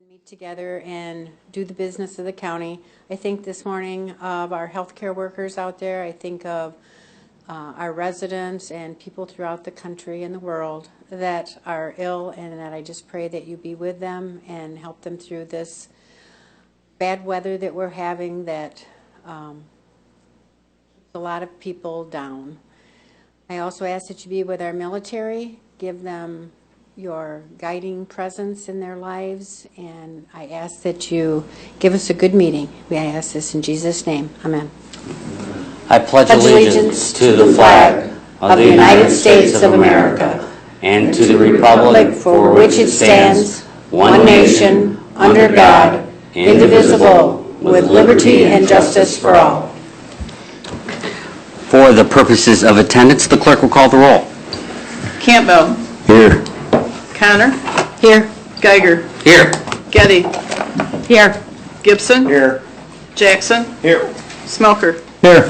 meet together and do the business of the county. I think this morning of our healthcare workers out there. I think of our residents and people throughout the country and the world that are ill, and that I just pray that you be with them and help them through this bad weather that we're having that keeps a lot of people down. I also ask that you be with our military, give them your guiding presence in their lives, and I ask that you give us a good meeting. I ask this in Jesus' name. Amen. I pledge allegiance to the flag of the United States of America and to the republic for which it stands, one nation, under God, indivisible, with liberty and justice for all. For the purposes of attendance, the clerk will call the roll. Campbell. Here. Connor. Here. Geiger. Here. Getty. Here. Gibson. Here. Jackson. Here. Smelker. Here.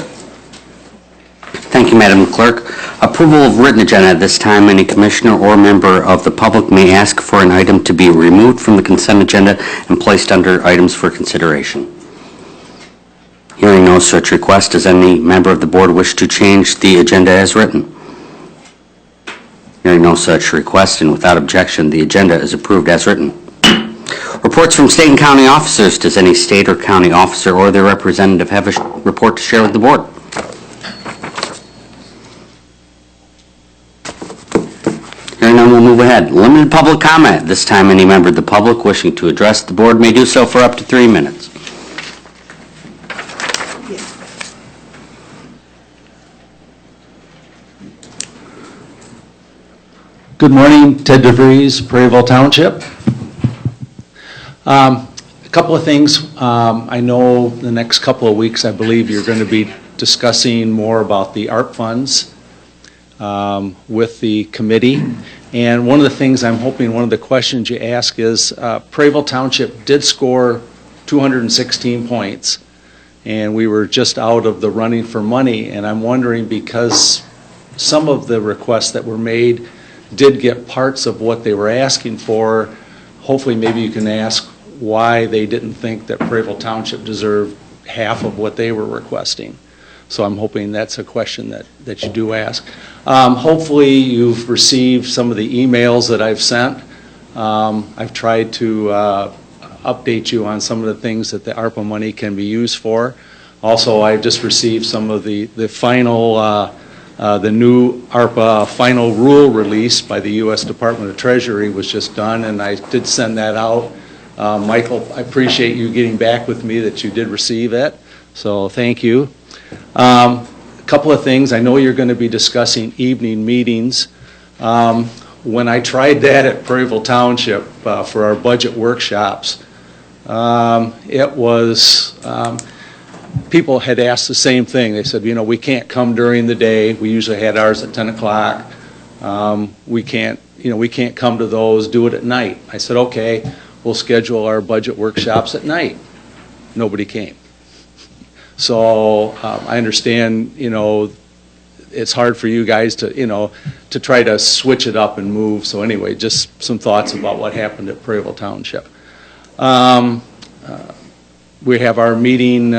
Thank you, Madam Clerk. Approval of written agenda. At this time, any commissioner or member of the public may ask for an item to be removed from the consent agenda and placed under items for consideration. Hearing no such request, does any member of the board wish to change the agenda as written? Hearing no such request, and without objection, the agenda is approved as written. Reports from state and county officers. Does any state or county officer or their representative have a report to share with the board? Hearing none, we'll move ahead. Limited public comment. This time, any member of the public wishing to address the board may do so for up to 3 minutes. Good morning, Ted DeVries, Prairieville Township. A couple of things. I know the next couple of weeks, I believe you're going to be discussing more about the ARP funds with the committee. And one of the things I'm hoping, one of the questions you ask is, Prairieville Township did score 216 points, and we were just out of the running for money. And I'm wondering, because some of the requests that were made did get parts of what they were asking for, hopefully maybe you can ask why they didn't think that Prairieville Township deserved half of what they were requesting. So I'm hoping that's a question that you do ask. Hopefully you've received some of the emails that I've sent. I've tried to update you on some of the things that the ARPA money can be used for. Also, I just received some of the final the new ARPA final rule release by the U.S. Department of Treasury was just done, and I did send that out. Michael, I appreciate you getting back with me that you did receive it, so thank you. A couple of things. I know you're going to be discussing evening meetings. When I tried that at Prairieville Township for our budget workshops, it was people had asked the same thing. They said, you know, we can't come during the day. We usually had ours at 10 o'clock. We can't come to those, do it at night. I said, okay, we'll schedule our budget workshops at night. Nobody came. So I understand, you know, it's hard for you guys to, you know, to try to switch it up and move. So anyway, just some thoughts about what happened at Prairieville Township. We have our meeting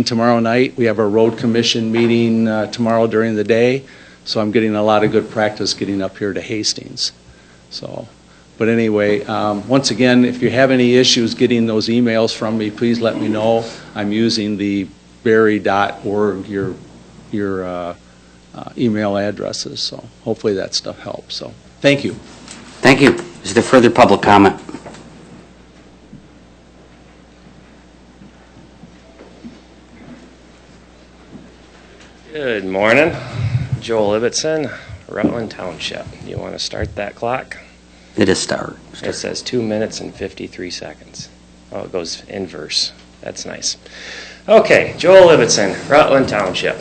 tomorrow night. We have our road commission meeting tomorrow during the day. So I'm getting a lot of good practice getting up here to Hastings. So, but anyway, once again, if you have any issues getting those emails from me, please let me know. I'm using the berry.org, your email addresses. So hopefully that stuff helps. So thank you. Thank you. Is there further public comment? Good morning. Joel Ibbotson, Rutland Township. You want to start that clock? It is start. It says 2 minutes and 53 seconds. Oh, it goes inverse. That's nice. Okay, Joel Ibbotson, Rutland Township.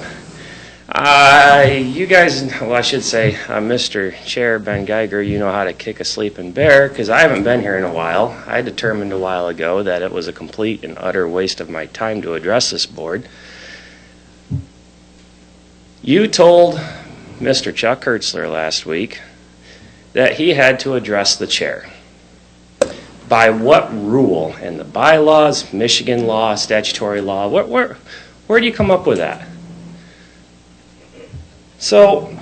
You guys, well, I should say, Mr. Chair Ben Geiger, you know how to kick a sleeping bear, because I haven't been here in a while. I determined a while ago that it was a complete and utter waste of my time to address this board. You told Mr. Chuck Hertzler last week that he had to address the chair. By what rule? In the bylaws, Michigan law, statutory law? Where do you come up with that? So,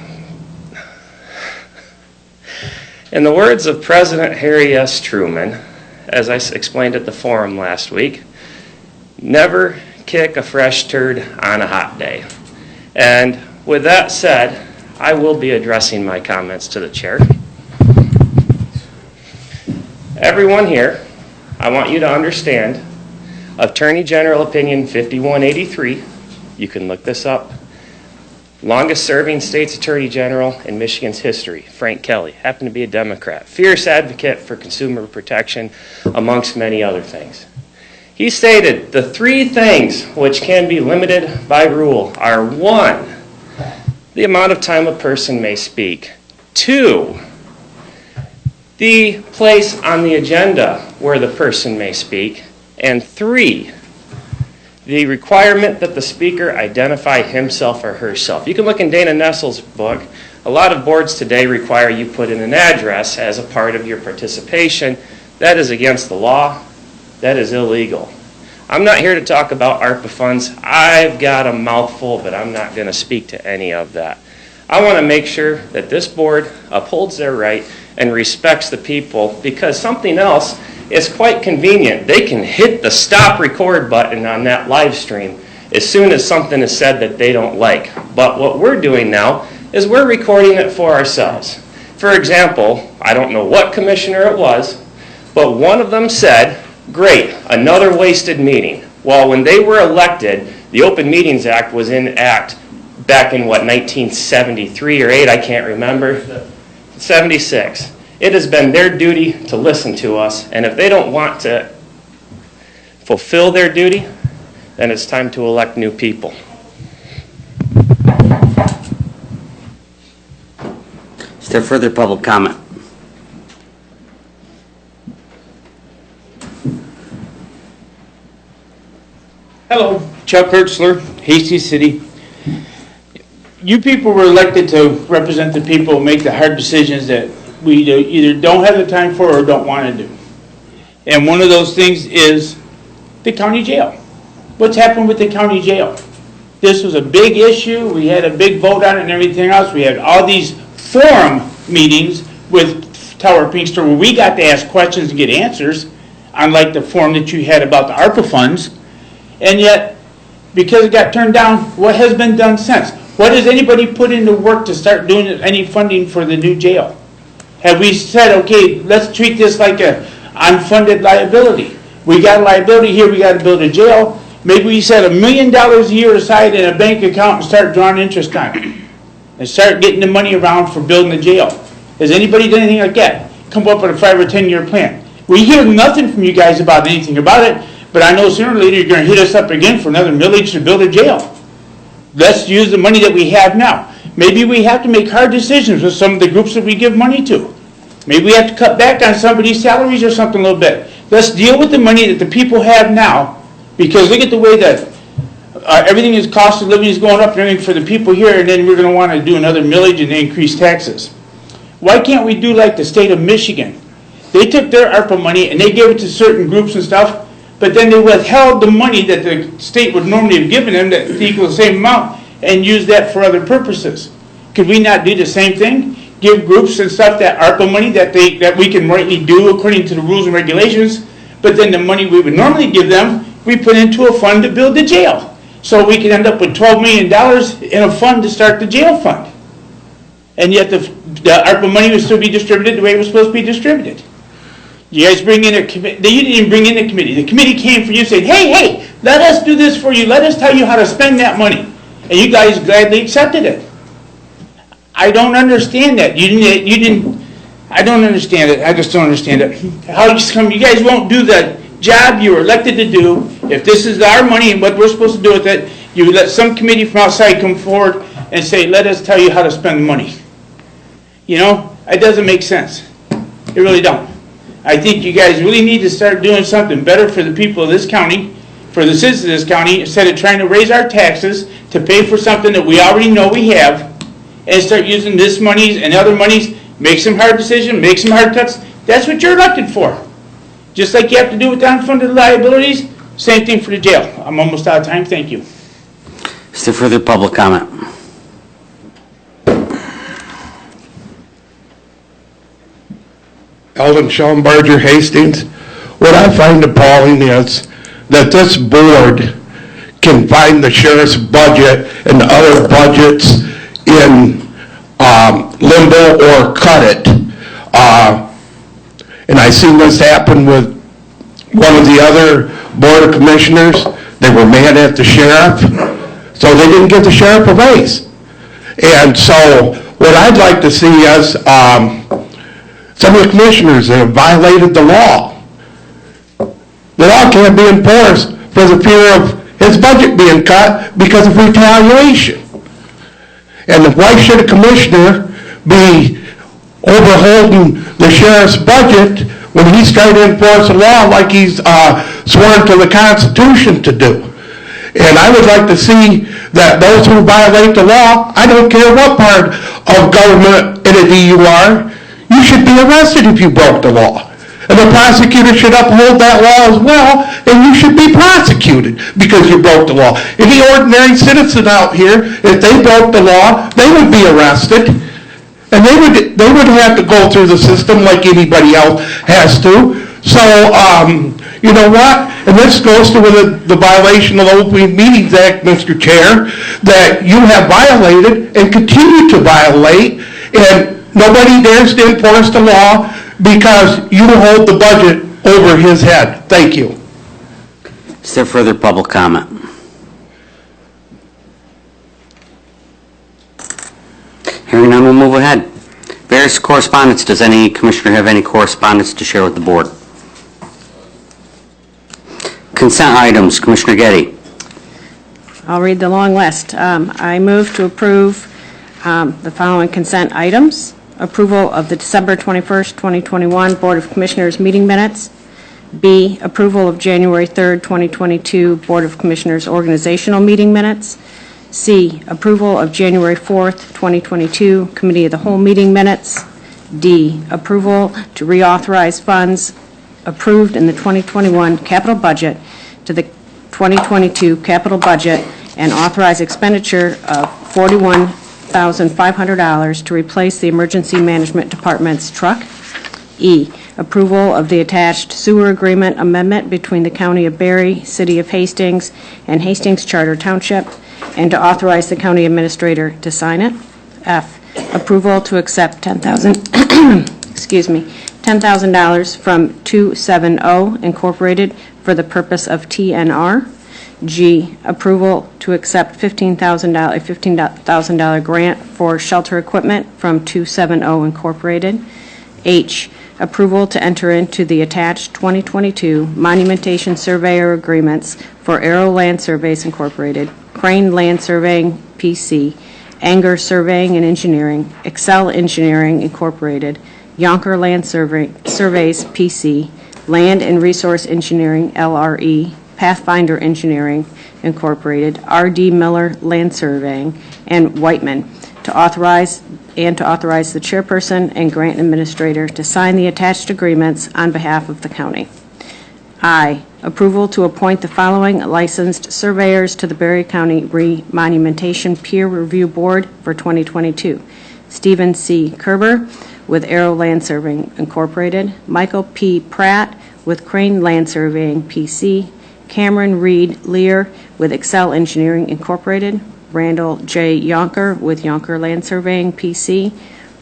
in the words of President Harry S. Truman, as I explained at the forum last week, never kick a fresh turd on a hot day. And with that said, I will be addressing my comments to the chair. Everyone here, I want you to understand Attorney General Opinion 5183, you can look this up, longest serving state's attorney general in Michigan's history, Frank Kelly, happened to be a Democrat, fierce advocate for consumer protection, amongst many other things. He stated the 3 things which can be limited by rule are 1, the amount of time a person may speak, 2, the place on the agenda where the person may speak, and 3, the requirement that the speaker identify himself or herself. You can look in Dana Nessel's book. A lot of boards today require you put in an address as a part of your participation. That is against the law. That is illegal. I'm not here to talk about ARPA funds. I've got a mouthful, but I'm not going to speak to any of that. I want to make sure that this board upholds their right and respects the people, because something else is quite convenient. They can hit the stop record button on that live stream as soon as something is said that they don't like. But what we're doing now is we're recording it for ourselves. For example, I don't know what commissioner it was, but one of them said, great, another wasted meeting. Well, when they were elected, the Open Meetings Act was in act back in, 1973 or 8, I can't remember. 76. It has been their duty to listen to us, and if they don't want to fulfill their duty, then it's time to elect new people. Is there further public comment? Hello, Chuck Hertzler, Hasty City. You people were elected to represent the people and make the hard decisions that we either don't have the time for or don't want to do. And one of those things is the county jail. What's happened with the county jail? This was a big issue. We had a big vote on it and everything else. We had all these forum meetings with Tower Pinkster where we got to ask questions and get answers, unlike the forum that you had about the ARPA funds. And yet, because it got turned down, what has been done since? What has anybody put into work to start doing any funding for the new jail? Have we said, okay, let's treat this like a unfunded liability? We got a liability here, we got to build a jail. Maybe we set $1 million a year aside in a bank account and start drawing interest on it. And start getting the money around for building the jail. Has anybody done anything like that? Come up with a 5 or 10 year plan. We hear nothing from you guys about anything about it, but I know sooner or later you're going to hit us up again for another millage to build a jail. Let's use the money that we have now. Maybe we have to make hard decisions with some of the groups that we give money to. Maybe we have to cut back on somebody's salaries or something a little bit. Let's deal with the money that the people have now, because look at the way that everything is, cost of living is going up and everything for the people here, and then we're going to want to do another millage and increase taxes. Why can't we do like the state of Michigan? They took their ARPA money and they gave it to certain groups and stuff, but then they withheld the money that the state would normally have given them that equals the same amount and used that for other purposes. Could we not do the same thing? Give groups and stuff that ARPA money that we can rightly do according to the rules and regulations, but then the money we would normally give them, we put into a fund to build the jail. So we could end up with $12 million in a fund to start the jail fund. And yet the ARPA money would still be distributed the way it was supposed to be distributed. You guys bring in a committee. You didn't even bring in a committee. The committee came for you saying, hey, let us do this for you. Let us tell you how to spend that money. And you guys gladly accepted it. I don't understand that. You didn't, I don't understand it. I just don't understand it. How come you guys won't do the job you were elected to do? If this is our money and what we're supposed to do with it, you let some committee from outside come forward and say, let us tell you how to spend the money. You know, it doesn't make sense. It really don't. I think you guys really need to start doing something better for the people of this county, for the citizens of this county, instead of trying to raise our taxes to pay for something that we already know we have, and start using this monies and other monies, make some hard decisions, make some hard cuts. That's what you're elected for. Just like you have to do with unfunded liabilities, same thing for the jail. I'm almost out of time, thank you. Is there further public comment? Eldon Schellenbarger, Hastings. What I find appalling is that this board can find the sheriff's budget and other budgets in limbo or cut it. And I seen this happen with one of the other board of commissioners. They were mad at the sheriff, so they didn't give the sheriff a raise. And so what I'd like to see is some of the commissioners that have violated the law. The law can't be enforced for the fear of his budget being cut because of retaliation. And why should a commissioner be overholding the sheriff's budget when he's trying to enforce the law like he's sworn to the Constitution to do? And I would like to see that those who violate the law, I don't care what part of government entity you are, you should be arrested if you broke the law. And the prosecutor should uphold that law as well, and you should be prosecuted because you broke the law. Any ordinary citizen out here, if they broke the law, they would be arrested. And they would have to go through the system like anybody else has to. So, you know what? And this goes to the violation of the Open Meetings Act, Mr. Chair, that you have violated and continue to violate, and nobody dares to enforce the law because you hold the budget over his head. Thank you. Is there further public comment? Hearing none, we'll move ahead. Various correspondence. Does any commissioner have any correspondence to share with the board? Consent items. Commissioner Getty. I'll read the long list. I move to approve the following consent items. Approval of the December 21st, 2021 Board of Commissioners meeting minutes. B, approval of January 3rd, 2022 Board of Commissioners organizational meeting minutes. C, approval of January 4th, 2022 Committee of the Whole meeting minutes. D, approval to reauthorize funds approved in the 2021 capital budget to the 2022 capital budget and authorize expenditure of $41,500 to replace the Emergency Management Department's truck. E, approval of the attached sewer agreement amendment between the County of Berry, City of Hastings, and Hastings Charter Township, and to authorize the county administrator to sign it. F, approval to accept $10,000 from 270 Incorporated for the purpose of TNR. G, approval to accept $15,000 grant for shelter equipment from 270 Incorporated. H, approval to enter into the attached 2022 monumentation surveyor agreements for Arrow Land Surveys Incorporated, Crane Land Surveying PC, Anger Surveying and Engineering, Excel Engineering Incorporated, Yonker Land Surveys PC, Land and Resource Engineering LRE, Pathfinder Engineering Incorporated, R.D. Miller Land Surveying, and Whiteman, to authorize the chairperson and grant administrator to sign the attached agreements on behalf of the county. I, approval to appoint the following licensed surveyors to the Berry County Remonumentation Peer Review Board for 2022. Stephen C. Kerber with Arrow Land Surveying Incorporated, Michael P. Pratt with Crane Land Surveying PC, Cameron Reed Lear with Excel Engineering Incorporated, Randall J. Yonker with Yonker Land Surveying PC,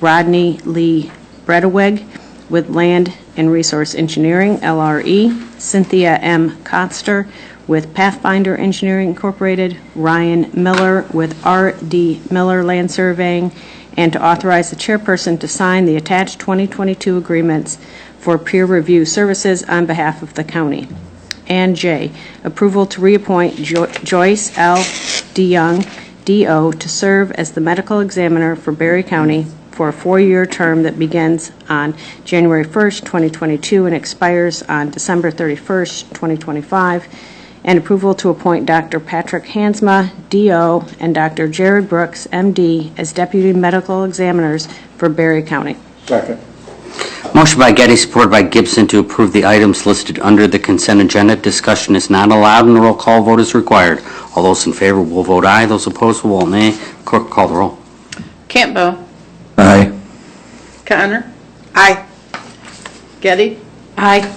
Rodney Lee Bredeweg with Land and Resource Engineering LRE, Cynthia M. Kotster with Pathfinder Engineering Incorporated, Ryan Miller with R.D. Miller Land Surveying, and to authorize the chairperson to sign the attached 2022 agreements for peer review services on behalf of the county. And J, approval to reappoint Joyce L. DeYoung, D.O., to serve as the medical examiner for Berry County for a 4-year term that begins on January 1st, 2022 and expires on December 31st, 2025, and approval to appoint Dr. Patrick Hansma, D.O., and Dr. Jared Brooks, M.D., as deputy medical examiners for Berry County. Second. Motion by Getty, supported by Gibson, to approve the items listed under the consent agenda. Discussion is not allowed and a roll call vote is required. All those in favor will vote aye. Those opposed will vote nay. Clerk, call the roll. Campbell. Aye. Connor. Aye. Getty. Aye.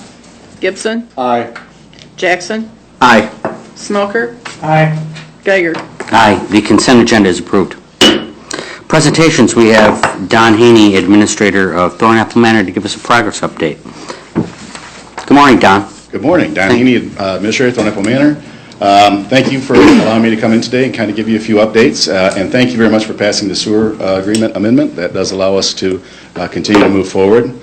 Gibson. Aye. Jackson. Aye. Smoker. Aye. Geiger. Aye. The consent agenda is approved. Presentations, we have Don Haney, Administrator of Thornapple Manor, to give us a progress update. Good morning, Don. Good morning. Don Haney, Administrator, Thornapple Manor. Thank you for allowing me to come in today and kind of give you a few updates. And thank you very much for passing the sewer agreement amendment. That does allow us to continue to move forward.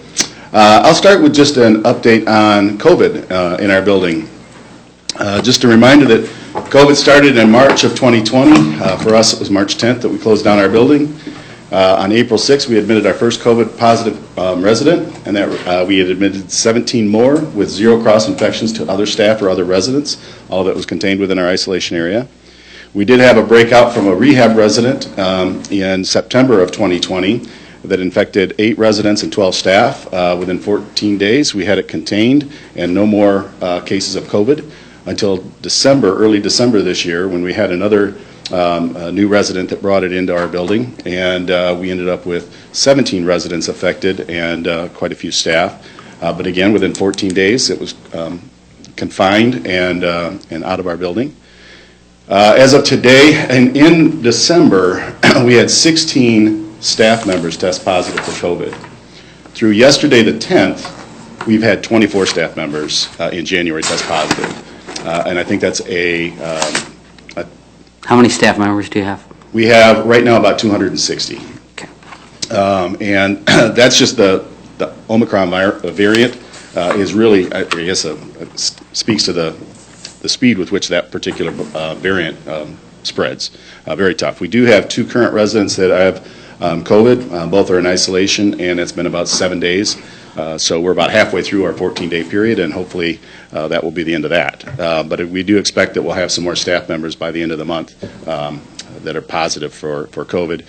I'll start with just an update on COVID in our building. Just a reminder that COVID started in March of 2020. For us, it was March 10th that we closed down our building. On April 6th, we admitted our first COVID positive resident, and that we had admitted 17 more with 0 cross-infections to other staff or other residents. All of that was contained within our isolation area. We did have a breakout from a rehab resident in September of 2020 that infected 8 residents and 12 staff. Within 14 days, we had it contained and no more cases of COVID until December, early December this year, when we had another new resident that brought it into our building, and we ended up with 17 residents affected and quite a few staff. But again, within 14 days, it was confined and out of our building. As of today, and in December, we had 16 staff members test positive for COVID. Through yesterday, the 10th, we've had 24 staff members in January test positive. And I think that's How many staff members do you have? we have right now about 260. Okay. And that's just the Omicron variant is really, I guess, speaks to the speed with which that particular variant spreads. Very tough. We do have 2 current residents that have COVID. Both are in isolation, and it's been about 7 days. So we're about halfway through our 14-day period, and hopefully that will be the end of that. But we do expect that we'll have some more staff members by the end of the month that are positive for COVID.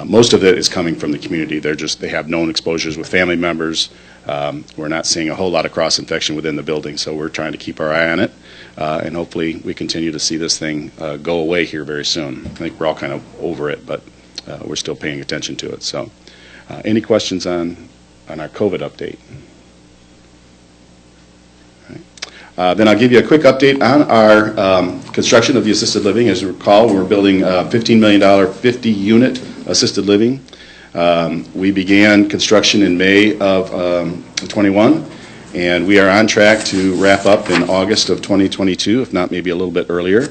Most of it is coming from the community. They have known exposures with family members. We're not seeing a whole lot of cross-infection within the building, so we're trying to keep our eye on it. And hopefully we continue to see this thing go away here very soon. I think we're all kind of over it, but we're still paying attention to it. So any questions on our COVID update? Then I'll give you a quick update on our construction of the assisted living. As you recall, we're building a $15 million 50-unit assisted living. We began construction in May of 21, and we are on track to wrap up in August of 2022, if not maybe a little bit earlier.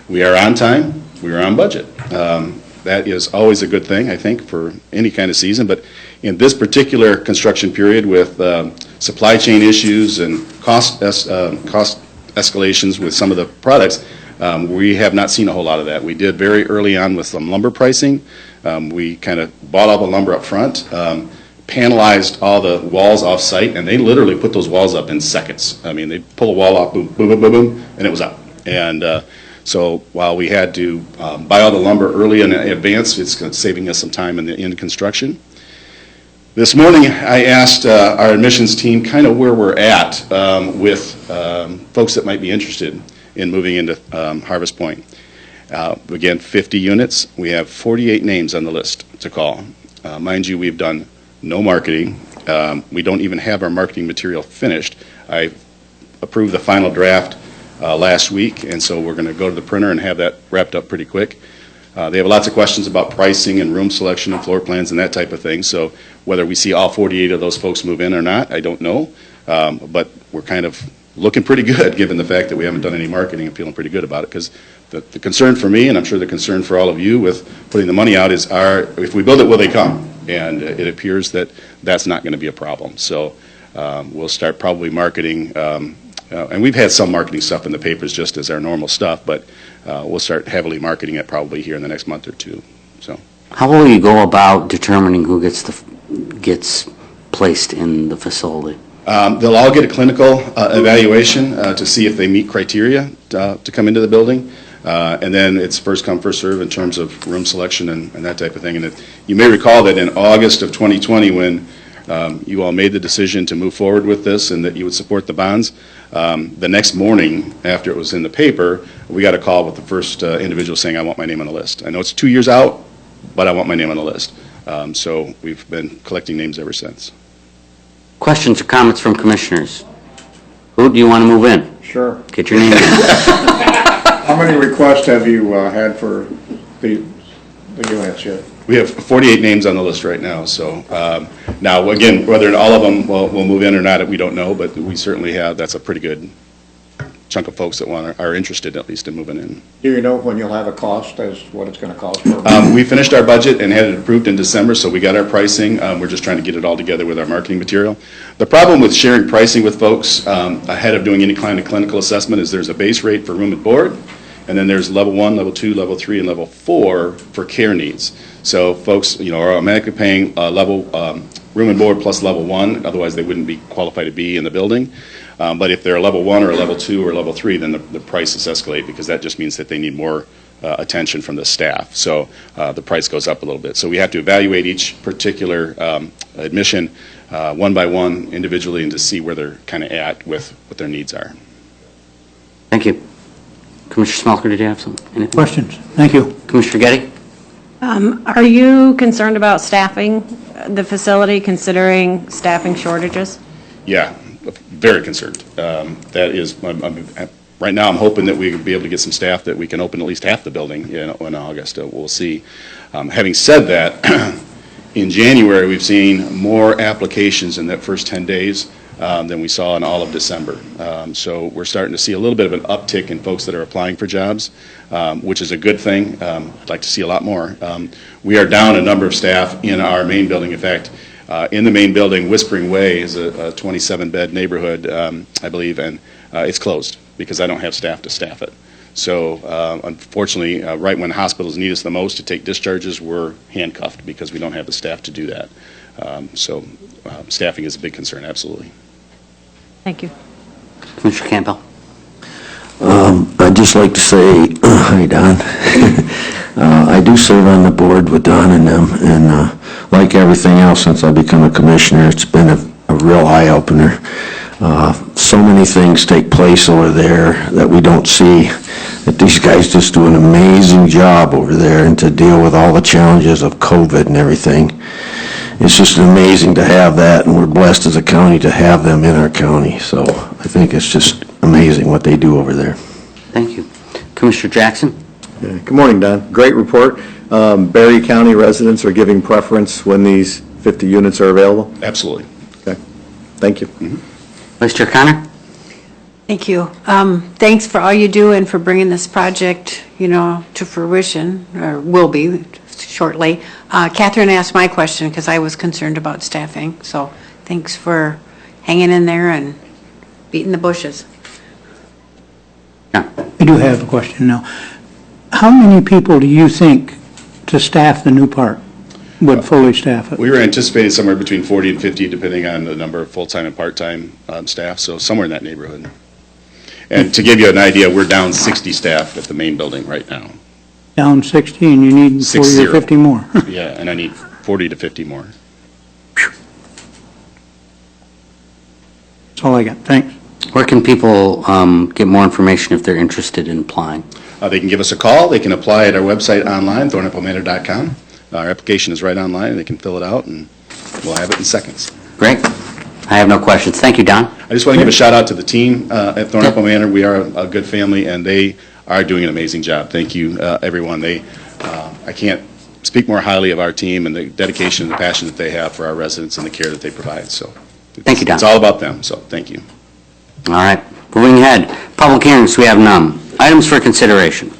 We are on time. We are on budget. That is always a good thing, I think, for any kind of season. But in this particular construction period with supply chain issues and cost escalations with some of the products, we have not seen a whole lot of that. We did very early on with some lumber pricing. We kind of bought all the lumber up front, panelized all the walls off site, and they literally put those walls up in seconds. I mean, they pull a wall off, boom, boom, boom, boom, boom, and it was up. And so while we had to buy all the lumber early in advance, it's saving us some time in construction. This morning, I asked our admissions team kind of where we're at with folks that might be interested in moving into Harvest Point. Again, 50 units. We have 48 names on the list to call. Mind you, we've done no marketing. We don't even have our marketing material finished. I approved the final draft last week, and so we're going to go to the printer and have that wrapped up pretty quick. They have lots of questions about pricing and room selection and floor plans and that type of thing. So whether we see all 48 of those folks move in or not, I don't know. But we're kind of looking pretty good given the fact that we haven't done any marketing and feeling pretty good about it. Because the concern for me, and I'm sure the concern for all of you with putting the money out, is if we build it, will they come? And it appears that that's not going to be a problem. So we'll start probably marketing. And we've had some marketing stuff in the papers just as our normal stuff, but we'll start heavily marketing it probably here in the next month or two. So, How will you go about determining who gets placed in the facility? they'll all get a clinical evaluation to see if they meet criteria to come into the building. And then it's first come, first serve in terms of room selection and that type of thing. And you may recall that in August of 2020 when you all made the decision to move forward with this and that you would support the bonds. The next morning, after it was in the paper, we got a call with the first individual saying, I want my name on the list. I know it's 2 years out, but I want my name on the list. So we've been collecting names ever since. Questions or comments from commissioners? Who do you want to move in? Sure. Get your name in. How many requests have you had for the units yet? We have 48 names on the list right now. So now, again, whether all of them will move in or not, we don't know, but we certainly have. That's a pretty good chunk of folks that are interested, at least, in moving in. Do you know when you'll have a cost as what it's going to cost? We finished our budget and had it approved in December, so we got our pricing. We're just trying to get it all together with our marketing material. The problem with sharing pricing with folks ahead of doing any kind of clinical assessment is there's a base rate for room and board, and then there's level 1, level 2, level 3, and level 4 for care needs. So folks, are automatically paying level room and board plus level 1, otherwise they wouldn't be qualified to be in the building. But if they're a level 1 or a level 2 or a level 3, then the prices escalate because that just means that they need more attention from the staff. So the price goes up a little bit. So we have to evaluate each particular admission one by one individually and to see where they're kind of at with what their needs are. Thank you. Commissioner Smelker, did you have some? Anything? Questions? Thank you. Commissioner Getty? Are you concerned about staffing the facility, considering staffing shortages? Yeah, very concerned. That is, right now I'm hoping that we will be able to get some staff that we can open at least half the building in August. We'll see. Having said that, in January we've seen more applications in that first 10 days than we saw in all of December. So we're starting to see a little bit of an uptick in folks that are applying for jobs, which is a good thing. I'd like to see a lot more. We are down a number of staff in our main building. In fact, in the main building, Whispering Way is a 27-bed neighborhood, I believe, and it's closed because I don't have staff to staff it. So unfortunately, right when hospitals need us the most to take discharges, we're handcuffed because we don't have the staff to do that. So staffing is a big concern, absolutely. Thank you. Commissioner Campbell? I'd just like to say, hi, Don. I do serve on the board with Don and them, and like everything else, since I've become a commissioner, it's been a real eye-opener. So many things take place over there that we don't see, that these guys just do an amazing job over there, and to deal with all the challenges of COVID and everything. It's just amazing to have that, and we're blessed as a county to have them in our county. So I think it's just amazing what they do over there. Thank you. Commissioner Jackson? Yeah, good morning, Don. Great report. Berry County residents are giving preference when these 50 units are available? Absolutely. Okay. Thank you. Mm-hmm. Vice Chair Connor? Thank you. Thanks for all you do and for bringing this project, to fruition, or will be shortly. Catherine asked my question because I was concerned about staffing, so thanks for hanging in there and beating the bushes. I do have a question now. How many people do you think to staff the new park would fully staff it? We were anticipating somewhere between 40 and 50, depending on the number of full-time and part-time staff, so somewhere in that neighborhood. And to give you an idea, we're down 60 staff at the main building right now. Down 60, and you need 40 or 50 more. Yeah, and I need 40 to 50 more. That's all I got. Thanks. Where can people get more information if they're interested in applying? They can give us a call. They can apply at our website online, thornapplemanor.com. Our application is right online, and they can fill it out, and we'll have it in seconds. Great. I have no questions. Thank you, Don. I just want to give a shout-out to the team at Thornapple Manor. We are a good family, and they are doing an amazing job. Thank you, everyone. I can't speak more highly of our team and the dedication and the passion that they have for our residents and the care that they provide. So, thank you, Don. It's all about them, so thank you. All right. Moving ahead. Public hearings, we have none. Items for consideration.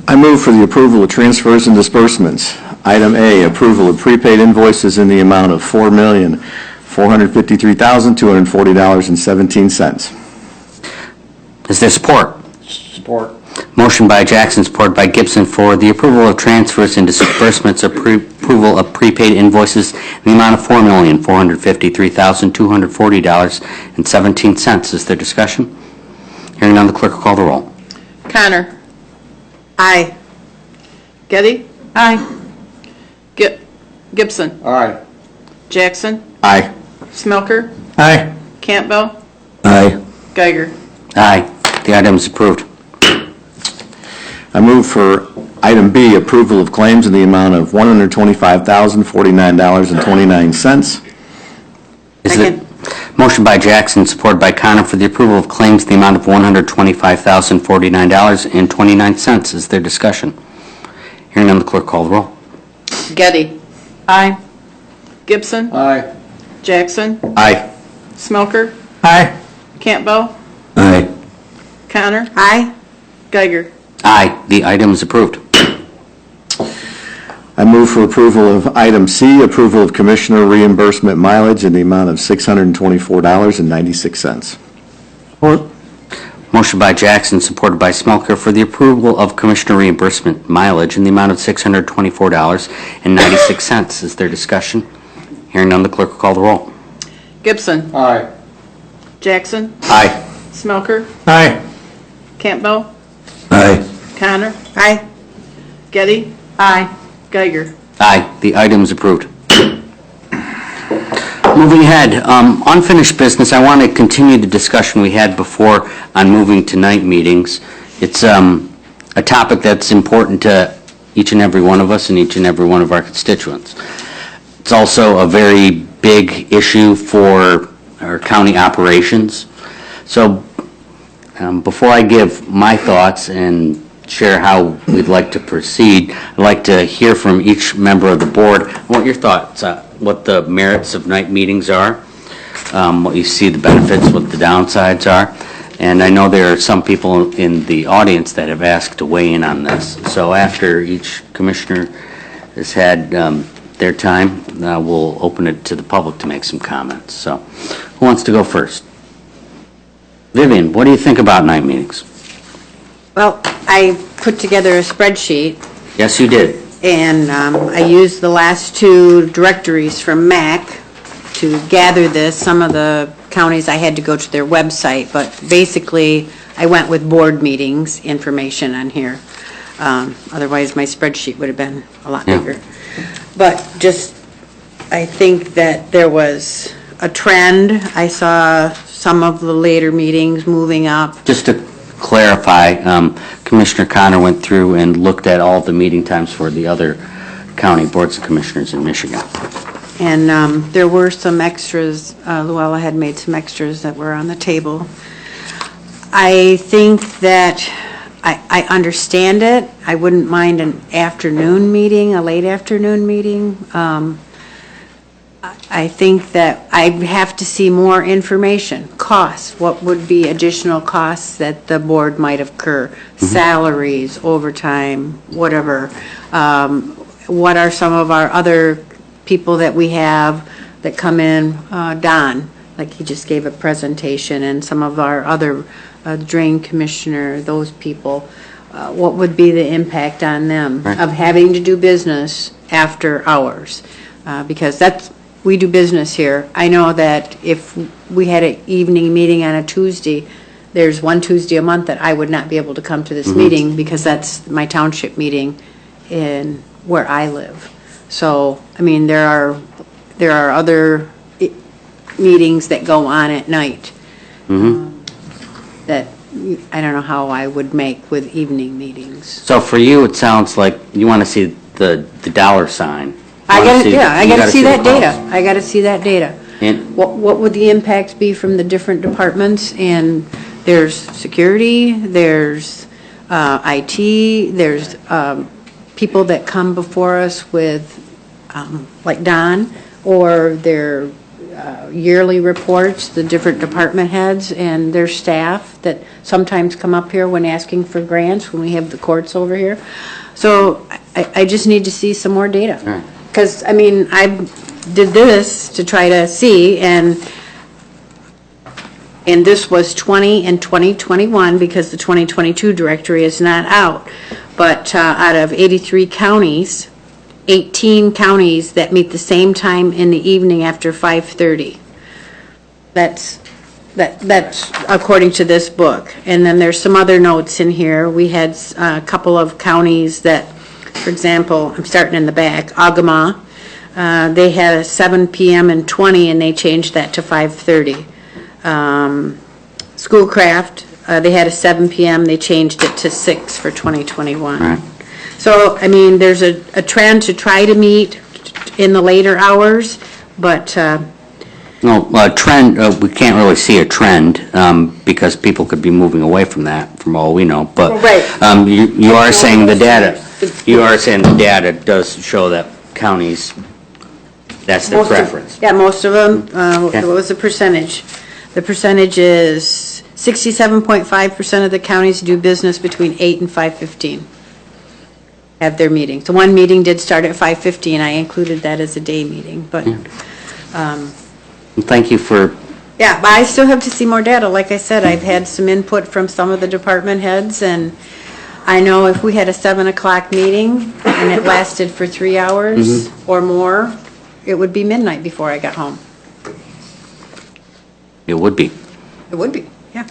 I move for the approval of transfers and disbursements. Item A, approval of prepaid invoices in the amount of $453,240.17. Is there support? Support. Motion by Jackson, support by Gibson for the approval of transfers and disbursements or approval of prepaid invoices in the amount of $4,453,240.17. Is there discussion? Hearing none, the clerk will call the roll. Connor. Aye. Getty. Aye. Gibson, Aye. Jackson, Aye. Smelker, Aye. Campbell, Aye. Geiger. Aye. The item is approved. I move for item B, approval of claims in the amount of $125,049.29. Is it motion by Jackson, supported by Connor for the approval of claims in the amount of $125,049.29. Is there discussion? Hearing none, the clerk call the roll. Getty, Aye. Gibson, Aye. Jackson, Aye. Smelker, Aye. Campbell, Aye. Connor, Aye. Geiger. Aye. The item is approved. I move for approval of item C, approval of commissioner reimbursement mileage in the amount of $624.96. Motion by Jackson, supported by Smelker for the approval of commissioner reimbursement mileage in the amount of $624.96. Is there discussion? Hearing none, the clerk will call the roll. Gibson, Aye. Jackson, Aye. Smelker, Aye. Campbell, Aye. Connor, Aye. Getty, Aye. Geiger. Aye. The item is approved. Moving ahead, unfinished business, I want to continue the discussion we had before on moving to night meetings. It's a topic that's important to each and every one of us and each and every one of our constituents. It's also a very big issue for our county operations. So before I give my thoughts and share how we'd like to proceed, I'd like to hear from each member of the board what your thoughts are, what the merits of night meetings are, what you see the benefits, what the downsides are. And I know there are some people in the audience that have asked to weigh in on this. So after each commissioner has had their time, we'll open it to the public to make some comments. So who wants to go first? Vivian, what do you think about night meetings? Well, I put together a spreadsheet, Yes, you did. and I used the last two directories from MAC to gather this. Some of the counties, I had to go to their website, but basically, I went with board meetings information on here. Otherwise, my spreadsheet would have been a lot Yeah. bigger. But just, I think that there was a trend. I saw some of the later meetings moving up. Just to clarify, Commissioner Connor went through and looked at all the meeting times for the other county boards of commissioners in Michigan. And there were some extras, Luella had made some extras that were on the table. I think that I understand it. I wouldn't mind an afternoon meeting, a late afternoon meeting. I think that I have to see more information, costs, what would be additional costs that the board might incur, salaries, overtime, whatever. What are some of our other people that we have that come in, Don, like he just gave a presentation, and some of our other drain commissioner, those people, what would be the impact on them of having to do business after hours? Because we do business here. I know that if we had an evening meeting on a Tuesday, there's one Tuesday a month that I would not be able to come to this meeting because that's my township meeting in where I live. So, I mean, there are other meetings that go on at night that I don't know how I would make with evening meetings. So for you, it sounds like you want to see the dollar sign. I got to see that the data. cost. I got to see that data. And- What would the impacts be from the different departments? And there's security, there's IT, there's people that come before us with, like Don, or their yearly reports, the different department heads and their staff that sometimes come up here when asking for grants, when we have the courts over here. So I just need to see some more data. Right. Because, I mean, I did this to try to see, and this was 20 and 2021 because the 2022 directory is not out. But out of 83 counties, 18 counties that meet the same time in the evening after 5:30. That's according to this book. And then there's some other notes in here. We had a couple of counties that, for example, I'm starting in the back, Agama, They had a 7 p.m. in 20, and they changed that to 5:30. Schoolcraft, they had a 7 p.m., they changed it to 6 for 2021. Right. So, I mean, there's a trend to try to meet in the later hours, but No, trend, we can't really see a trend, because people could be moving away from that, from all we know, but Right. you are saying the data does show that counties, that's their most of- preference. Yeah, most of them. Okay. What was the percentage? The percentage is 67.5% of the counties do business between 8 and 5:15. Have their meeting. So one meeting did start at 5:15. I included that as a day meeting, but, Thank you for, yeah, but I still have to see more data. Like I said, I've had some input from some of the department heads, and I know if we had a 7 o'clock meeting and it lasted for 3 hours or more, it would be midnight before I got home. it would be. It would be, yeah.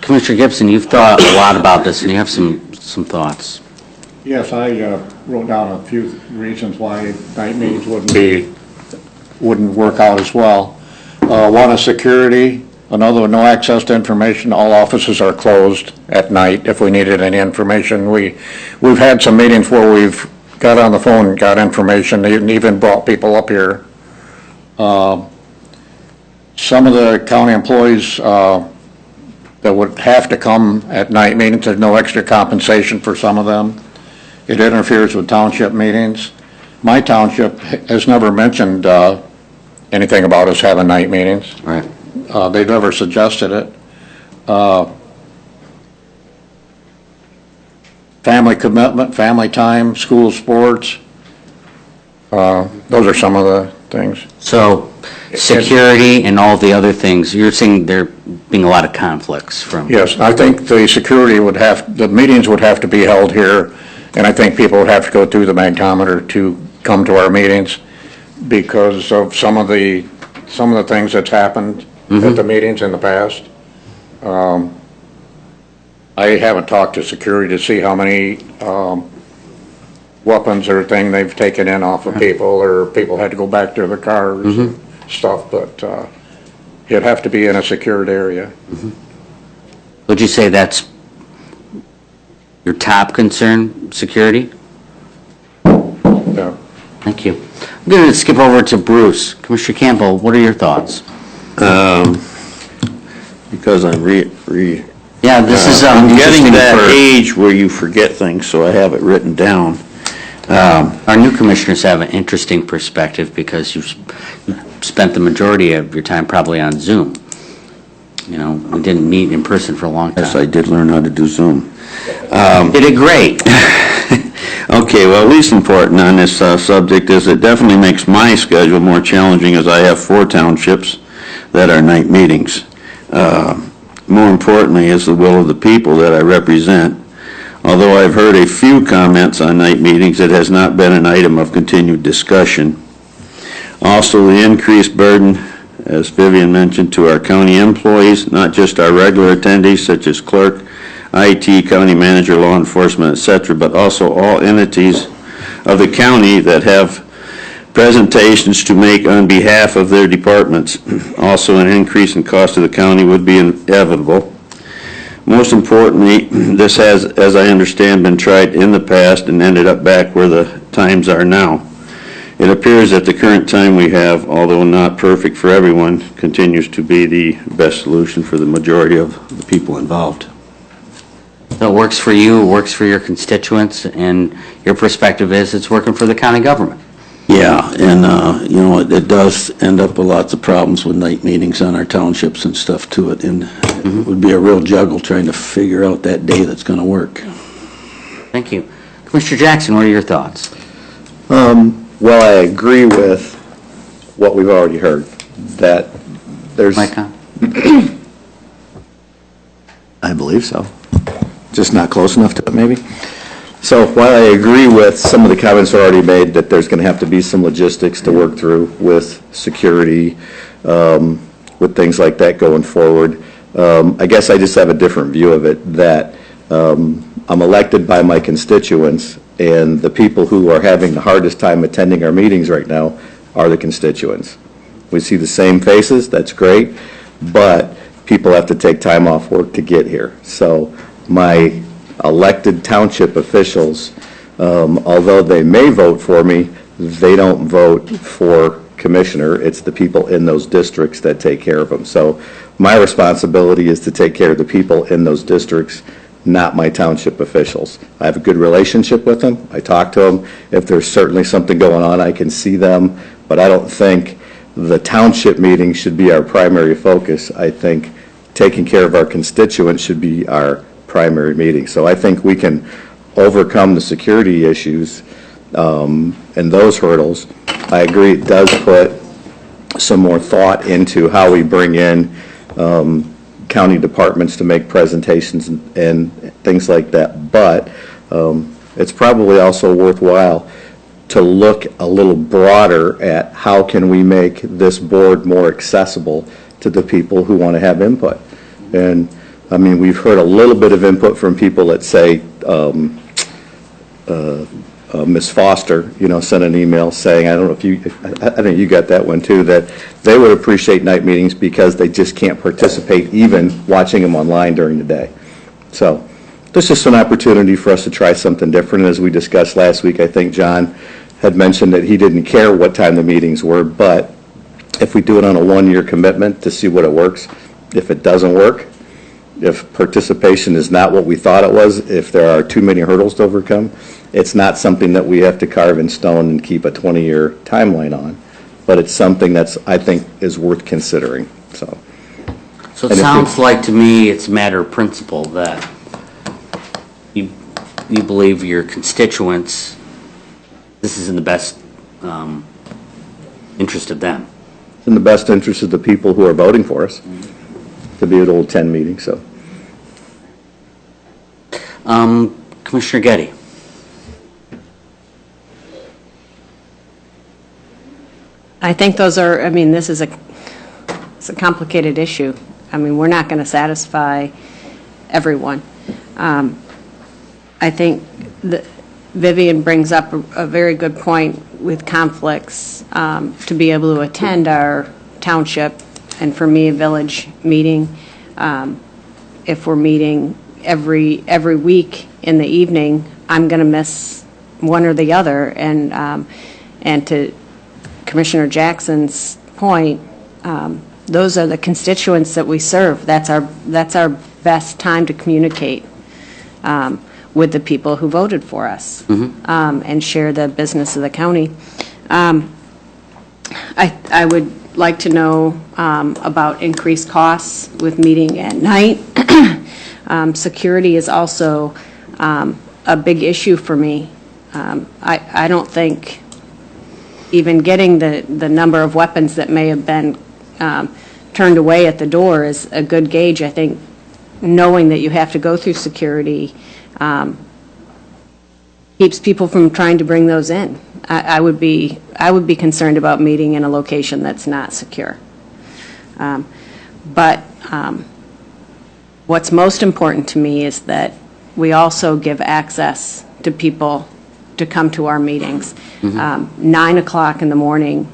Commissioner Gibson, you've thought a lot about this, and you have some thoughts. Yes, I wrote down a few reasons why night meetings wouldn't work out as well. One is security, another, no access to information. All offices are closed at night if we needed any information. We've had some meetings where we've got on the phone and got information, and even brought people up here. Some of the county employees that would have to come at night meetings, there's no extra compensation for some of them. It interferes with township meetings. My township has never mentioned anything about us having night meetings. Right. They've never suggested it. Family commitment, family time, school sports, those are some of the things. So, security and all the other things, you're saying there being a lot of conflicts from... Yes, I think the security the meetings would have to be held here, and I think people would have to go through the magnetometer to come to our meetings because of some of the things that's happened at the meetings in the past. I haven't talked to security to see how many weapons or thing they've taken in off of people, or people had to go back to their cars and stuff, but it'd have to be in a secured area. Would you say that's your top concern, security? Yeah. Thank you. I'm going to skip over to Bruce. Commissioner Campbell, what are your thoughts? Because I'm Yeah, this is... I'm getting interesting that for- age where you forget things, so I have it written down. Our new commissioners have an interesting perspective because you've spent the majority of your time probably on Zoom. You know, we didn't meet in person for a long time. Yes, I did learn how to do Zoom. Did it great. Okay, well, least important on this subject is it definitely makes my schedule more challenging as I have 4 townships that are night meetings. More importantly is the will of the people that I represent. Although I've heard a few comments on night meetings, it has not been an item of continued discussion. Also, the increased burden, as Vivian mentioned, to our county employees, not just our regular attendees such as clerk, IT, county manager, law enforcement, etc., but also all entities of the county that have presentations to make on behalf of their departments. Also, an increase in cost to the county would be inevitable. Most importantly, this has, as I understand, been tried in the past and ended up back where the times are now. It appears that the current time we have, although not perfect for everyone, continues to be the best solution for the majority of the people involved. So it works for you, it works for your constituents, and your perspective is it's working for the county government. Yeah, and, you know, it does end up with lots of problems with night meetings on our townships and stuff to it, and it would be a real juggle trying to figure out that day that's going to work. Thank you. Commissioner Jackson, what are your thoughts? Well, I agree with what we've already heard, that there's... Mike, huh? I believe so. Just not close enough to it, maybe? So while I agree with some of the comments already made, that there's going to have to be some logistics to work through with security, with things like that going forward, I guess I just have a different view of it, that I'm elected by my constituents, And the people who are having the hardest time attending our meetings right now are the constituents. We see the same faces, that's great, but people have to take time off work to get here. So my elected township officials, although they may vote for me, they don't vote for commissioner. It's the people in those districts that take care of them. So my responsibility is to take care of the people in those districts, not my township officials. I have a good relationship with them. I talk to them. If there's certainly something going on, I can see them, but I don't think the township meeting should be our primary focus. I think taking care of our constituents should be our primary meeting. So I think we can overcome the security issues and those hurdles. I agree, it does put some more thought into how we bring in county departments to make presentations and things like that. But it's probably also worthwhile to look a little broader at how can we make this board more accessible to the people who want to have input. And I mean, we've heard a little bit of input from people that say, Ms. Foster, sent an email saying, I don't know if I think you got that one too, that they would appreciate night meetings because they just can't participate even watching them online during the day. So this is an opportunity for us to try something different. As we discussed last week, I think John had mentioned that he didn't care what time the meetings were, but if we do it on a one-year commitment to see what it works, if it doesn't work, if participation is not what we thought it was, if there are too many hurdles to overcome, it's not something that we have to carve in stone and keep a 20-year timeline on, but it's something that's, I think, is worth considering. So it sounds like to me it's a matter of principle that you believe your constituents, this is in the best interest of them. It's in the best interest of the people who are voting for us to be able to attend meetings. So, Commissioner Getty. I think those are, I mean, this is it's a complicated issue. I mean, we're not going to satisfy everyone. I think that Vivian brings up a very good point with conflicts to be able to attend our township and for me a village meeting. If we're meeting every week in the evening, I'm going to miss one or the other. And to Commissioner Jackson's point, those are the constituents that we serve. That's our best time to communicate with the people who voted for us and share the business of the county. I would like to know about increased costs with meeting at night. Security is also a big issue for me. I don't think even getting the number of weapons that may have been turned away at the door is a good gauge. I think knowing that you have to go through security keeps people from trying to bring those in. I would be concerned about meeting in a location that's not secure. But what's most important to me is that we also give access to people to come to our meetings. 9 o'clock in the morning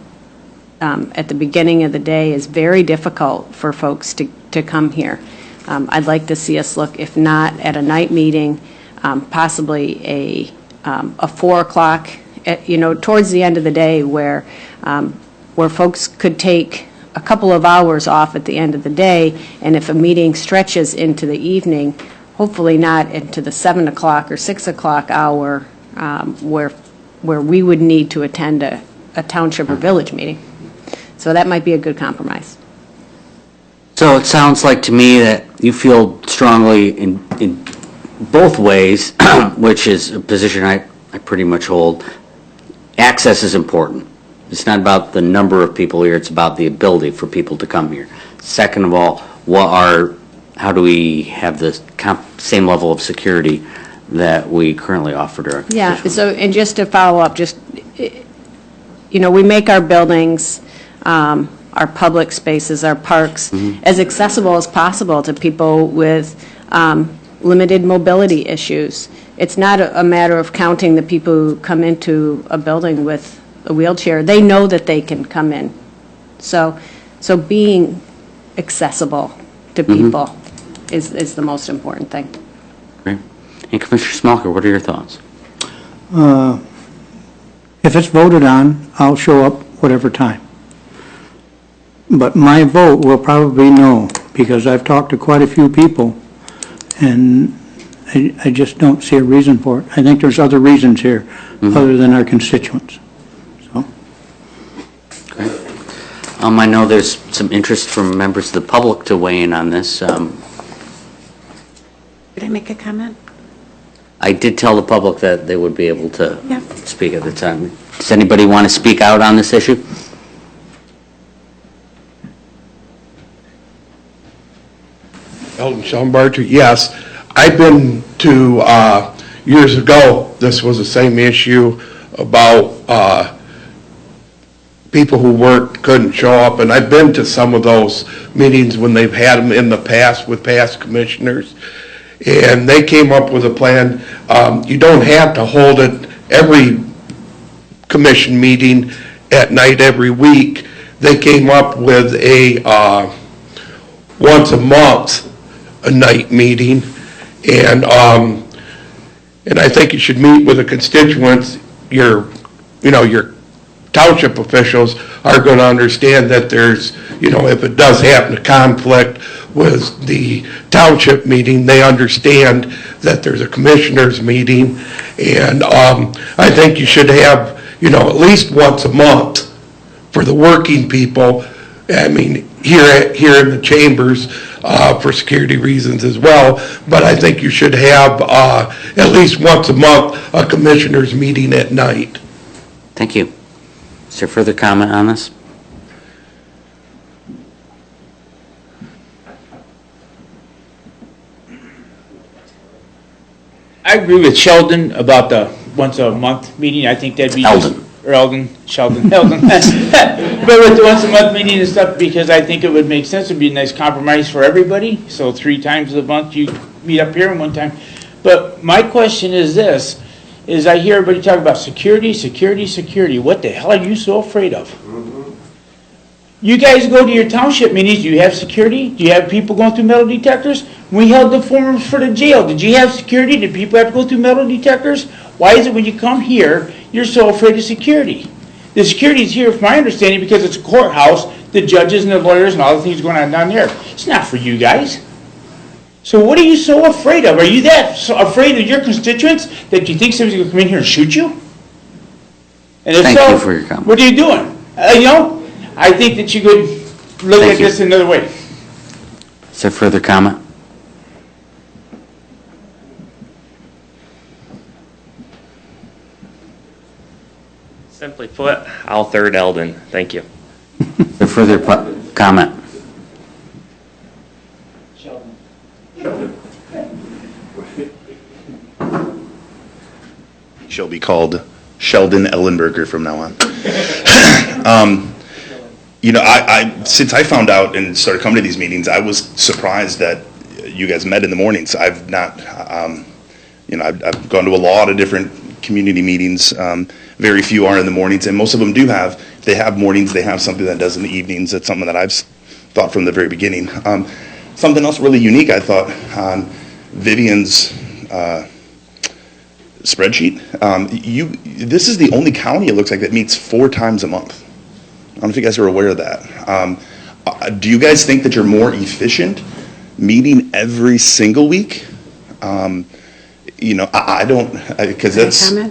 at the beginning of the day is very difficult for folks to come here. I'd like to see us look, if not at a night meeting, possibly a 4 o'clock, towards the end of the day where folks could take a couple of hours off at the end of the day, and if a meeting stretches into the evening, hopefully not into the 7 o'clock or 6 o'clock hour where we would need to attend a township or village meeting. So that might be a good compromise. So it sounds like to me that you feel strongly in both ways, which is a position I pretty much hold. Access is important. It's not about the number of people here, it's about the ability for people to come here. Second of all, how do we have the same level of security that we currently offer to our constituents? So, and just to follow up, we make our buildings, our public spaces, our parks, as accessible as possible to people with limited mobility issues. It's not a matter of counting the people who come into a building with a wheelchair. They know that they can come in. So being accessible to people is the most important thing. Great. And Commissioner Smalker, what are your thoughts? If it's voted on, I'll show up whatever time. But my vote will probably be no, because I've talked to quite a few people, and I just don't see a reason for it. I think there's other reasons here, other than our constituents. So. Great. I know there's some interest from members of the public to weigh in on this. Did I make a comment? I did tell the public that they would be able to Yeah. speak at the time. Does anybody want to speak out on this issue? Eldon Schellenbarger, yes. I've been to, years ago, this was the same issue about people who worked, couldn't show up, and I've been to some of those meetings when they've had them in the past with past commissioners, and they came up with a plan. You don't have to hold it every commission meeting at night every week. They came up with a once a month a night meeting, and I think you should meet with the constituents. Your township officials are going to understand that there's, if it does happen to conflict with the township meeting, they understand that there's a commissioners meeting, and I think you should have, at least once a month for the working people. I mean, here in the chambers, for security reasons as well, but I think you should have at least once a month a commissioners meeting at night. Thank you. Is there further comment on this? I agree with Sheldon about the once a month meeting. I think that'd be Eldon. Or Eldon, Sheldon, Eldon. But with the once a month meeting and stuff, because I think it would make sense. It'd be a nice compromise for everybody. So 3 times a month you meet up here and 1 time. But my question is this, is I hear everybody talk about security, security, security. What the hell are you so afraid of? You guys go to your township meetings, do you have security? Do you have people going through metal detectors? We held the forums for the jail. Did you have security? Did people have to go through metal detectors? Why is it when you come here, you're so afraid of security? The security is here, from my understanding, because it's a courthouse, the judges and the lawyers and all the things going on down there. It's not for you guys. So what are you so afraid of? Are you that so afraid of your constituents that you think somebody's going to come in here and shoot you? And if Thank so, you for your comment. what are you doing? I think that you could look Thank at you. this another way. Is there further comment? Simply put, I'll third Eldon. Thank you. Is there further comment? She'll be called Sheldon Ellenberger from now on. Since I found out and started coming to these meetings, I was surprised that you guys met in the mornings. I've not, I've gone to a lot of different community meetings. Very few are in the mornings, and most of them do have, if they have mornings, they have something that does in the evenings. That's something that I've thought from the very beginning. Something else really unique, I thought, on Vivian's spreadsheet. This is the only county, it looks like, that meets 4 times a month. I don't know if you guys are aware of that. Do you guys think that you're more efficient meeting every single week? I don't, because that's what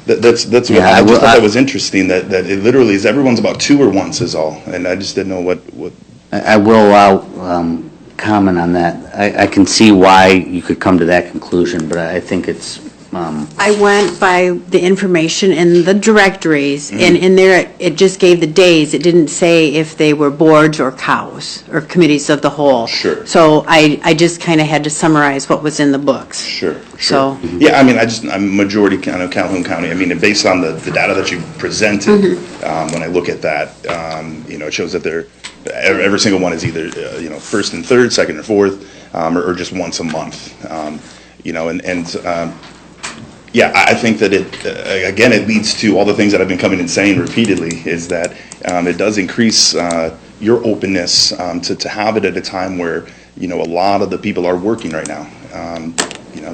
Yeah, I just thought that was interesting. That it literally is everyone's about 2 or once is all, and I just didn't know what. I will comment on that. I can see why you could come to that conclusion, but I think it's I went by the information in the directories, and in there, it just gave the days. It didn't say if they were boards or cows or committees of the whole. Sure. So I just kind of had to summarize what was in the books. Sure. So. Yeah, I mean, I'm majority kind of Calhoun County. I mean, and based on the data that you presented, when I look at that, it shows that they're, every single one is either, first and third, second and fourth, or just once a month. Yeah, I think that again, it leads to all the things that I've been coming and saying repeatedly, is that it does increase your openness to have it at a time where, a lot of the people are working right now.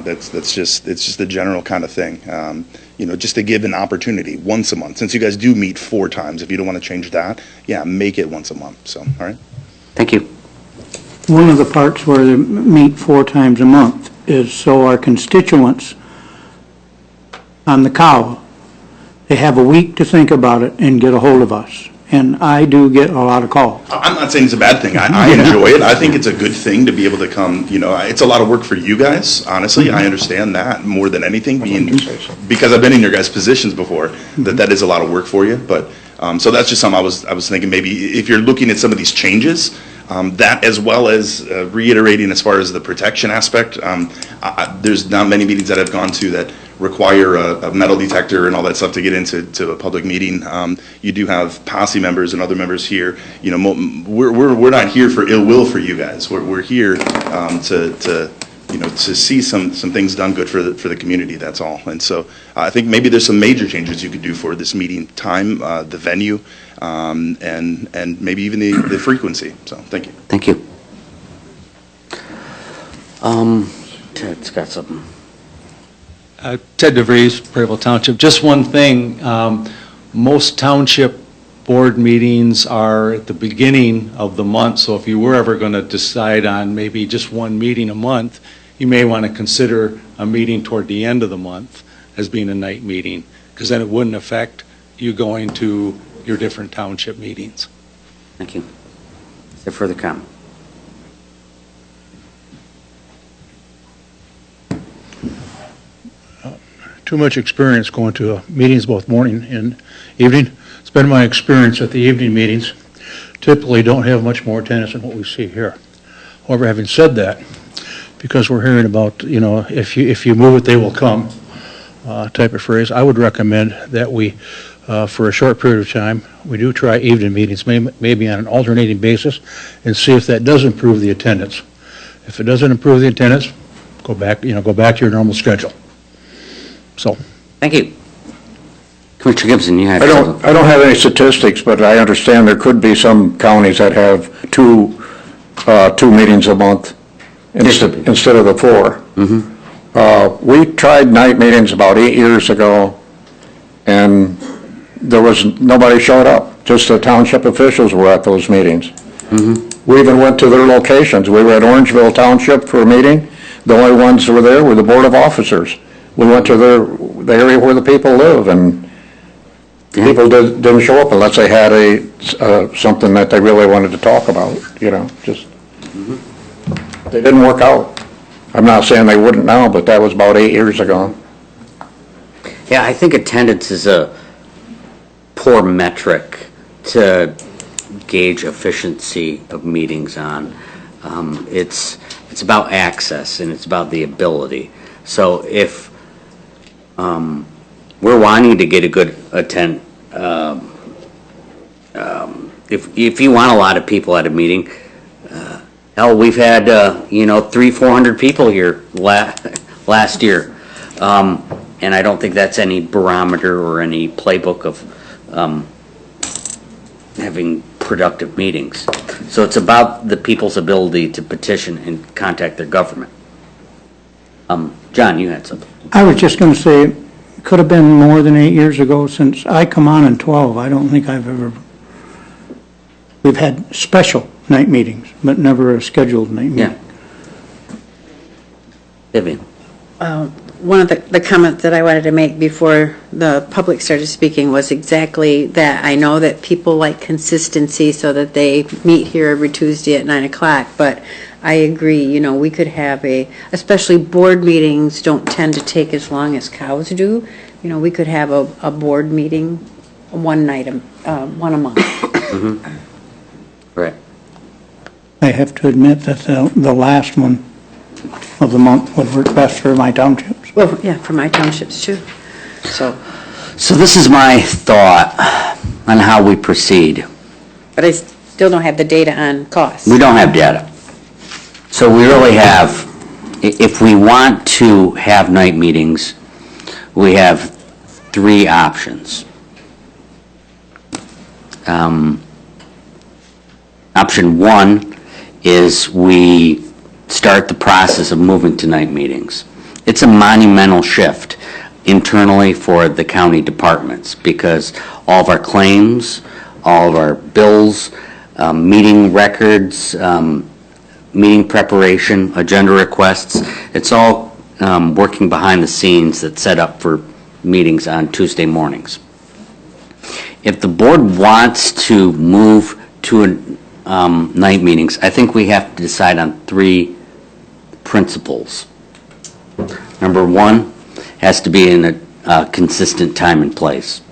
It's just the general kind of thing. Just to give an opportunity once a month. Since you guys do meet 4 times, if you don't want to change that, yeah, make it once a month. So, all right. Thank you. One of the parts where they meet 4 times a month is so our constituents on the cow, they have a week to think about it and get a hold of us. And I do get a lot of calls. I'm not saying it's a bad thing. I enjoy it. I think it's a good thing to be able to come, it's a lot of work for you guys, honestly. I understand that more than anything, because I've been in your guys' positions before, that is a lot of work for you. But, so that's just something I was thinking, maybe if you're looking at some of these changes, that as well as reiterating as far as the protection aspect, there's not many meetings that I've gone to that require a metal detector and all that stuff to get into a public meeting. You do have posse members and other members here. We're not here for ill will for you guys. We're here to see some things done good for the community. That's all. And so I think maybe there's some major changes you could do for this meeting time, the venue, and maybe even the frequency. So thank you. Thank you. Ted's got something. Ted DeVries, Prairieville Township. Just one thing, most township board meetings are at the beginning of the month, so if you were ever going to decide on maybe just one meeting a month, you may want to consider a meeting toward the end of the month as being a night meeting, because then it wouldn't affect you going to your different township meetings. Thank you. Is there further comment? Too much experience going to meetings both morning and evening. It's been my experience that the evening meetings typically don't have much more attendance than what we see here. However, having said that, because we're hearing about, if you move it, they will come type of phrase, I would recommend that we, for a short period of time, we do try evening meetings, maybe on an alternating basis, and see if that does improve the attendance. If it doesn't improve the attendance, go back to your normal schedule. So. Thank you. Commissioner Gibson, you had. I don't have any statistics, but I understand there could be some counties that have two meetings a month instead of the 4. Mm-hmm. We tried night meetings about 8 years ago, and there was nobody showed up. Just the township officials were at those meetings. Mm-hmm. We even went to their locations. We were at Orangeville Township for a meeting. The only ones who were there were the board of officers. We went to the area where the people live, and people didn't show up unless they had something that they really wanted to talk about. Just they didn't work out. I'm not saying they wouldn't now, but that was about 8 years ago. Yeah, I think attendance is a poor metric to gauge efficiency of meetings on. It's about access and it's about the ability. So if we're wanting to get a good if you want a lot of people at a meeting, hell, we've had 300-400 people here last year, and I don't think that's any barometer or any playbook of having productive meetings. So it's about the people's ability to petition and contact their government. John, you had something. I was just going to say, it could have been more than 8 years ago since I come on in 12. I don't think we've had special night meetings, but never a scheduled night meeting. Yeah. Vivian. One of the comments that I wanted to make before the public started speaking was exactly that. I know that people like consistency so that they meet here every Tuesday at 9 o'clock, but I agree, we could have especially board meetings don't tend to take as long as cows do. We could have a board meeting one a month. Mm-hmm. Right. I have to admit that the last one of the month would work best for my townships. Well, yeah, for my townships too. So this is my thought on how we proceed. But I still don't have the data on costs. We don't have data. So we really have, if we want to have night meetings, we have three options. Option one is we start the process of moving to night meetings. It's a monumental shift internally for the county departments because all of our claims, all of our bills, meeting records, meeting preparation, agenda requests, it's all working behind the scenes that's set up for meetings on Tuesday mornings. If the board wants to move to night meetings, I think we have to decide on three principles. Number one has to be in a consistent time and place.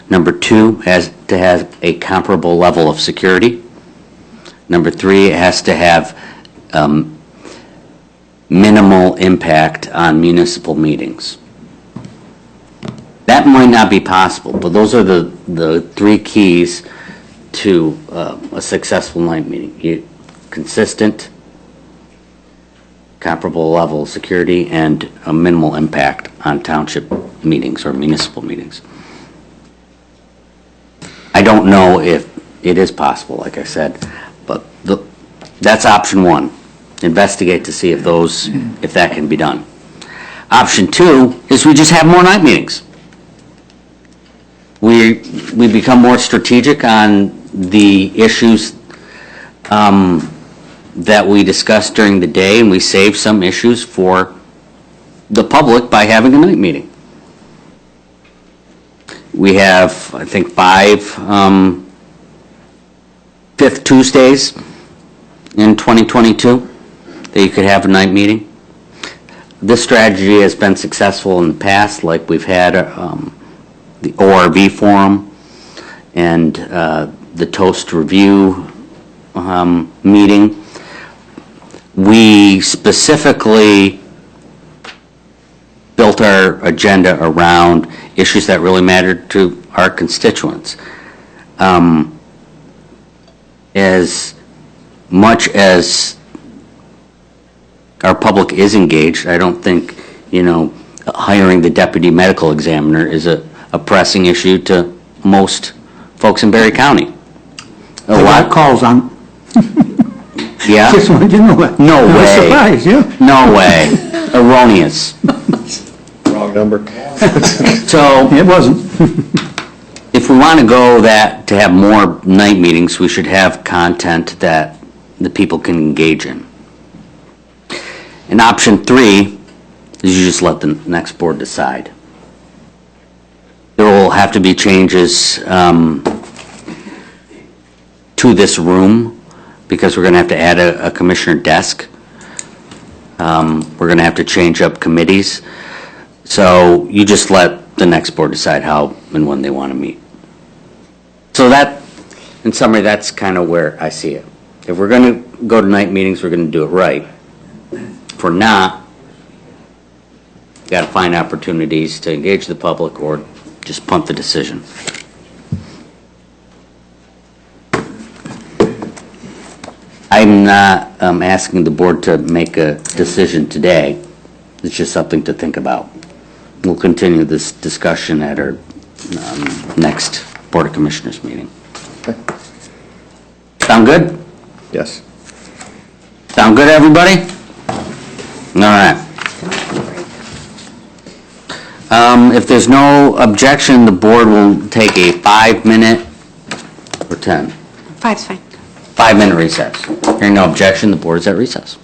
Number two has to have a comparable level of security. Number three, it has to have minimal impact on municipal meetings. That might not be possible, but those are the three keys to a successful night meeting. Consistent, comparable level of security, and a minimal impact on township meetings or municipal meetings. I don't know if it is possible, like I said, but that's option one. Investigate to see if that can be done. Option two is we just have more night meetings. We become more strategic on the issues that we discuss during the day, and we save some issues for the public by having a night meeting. We have, I think, 5 fifth Tuesdays in 2022 that you could have a night meeting. This strategy has been successful in the past, like we've had the ORV forum and the Toast Review meeting. We specifically built our agenda around issues that really mattered to our constituents. As much as our public is engaged, I don't think, hiring the deputy medical examiner is a pressing issue to most folks in Berry County. A lot of calls on. Yeah? Just wanted to know that. No I was way. surprised, yeah. No way. Erroneous. Wrong number. So, It wasn't. if we want to go to have more night meetings, we should have content that the people can engage in. And option three is you just let the next board decide. There will have to be changes to this room because we're going to have to add a commissioner desk. We're going to have to change up committees. So you just let the next board decide how and when they want to meet. So that, in summary, that's kind of where I see it. If we're going to go to night meetings, we're going to do it right. If we're not, you got to find opportunities to engage the public or just punt the decision. I'm not asking the board to make a decision today. It's just something to think about. We'll continue this discussion at our next Board of Commissioners meeting. Okay. Sound good? Yes. Sound good, everybody? All right. If there's no objection, the board will take a 5-minute or 10. 5's fine. 5-minute recess. Hearing no objection, the board is at recess.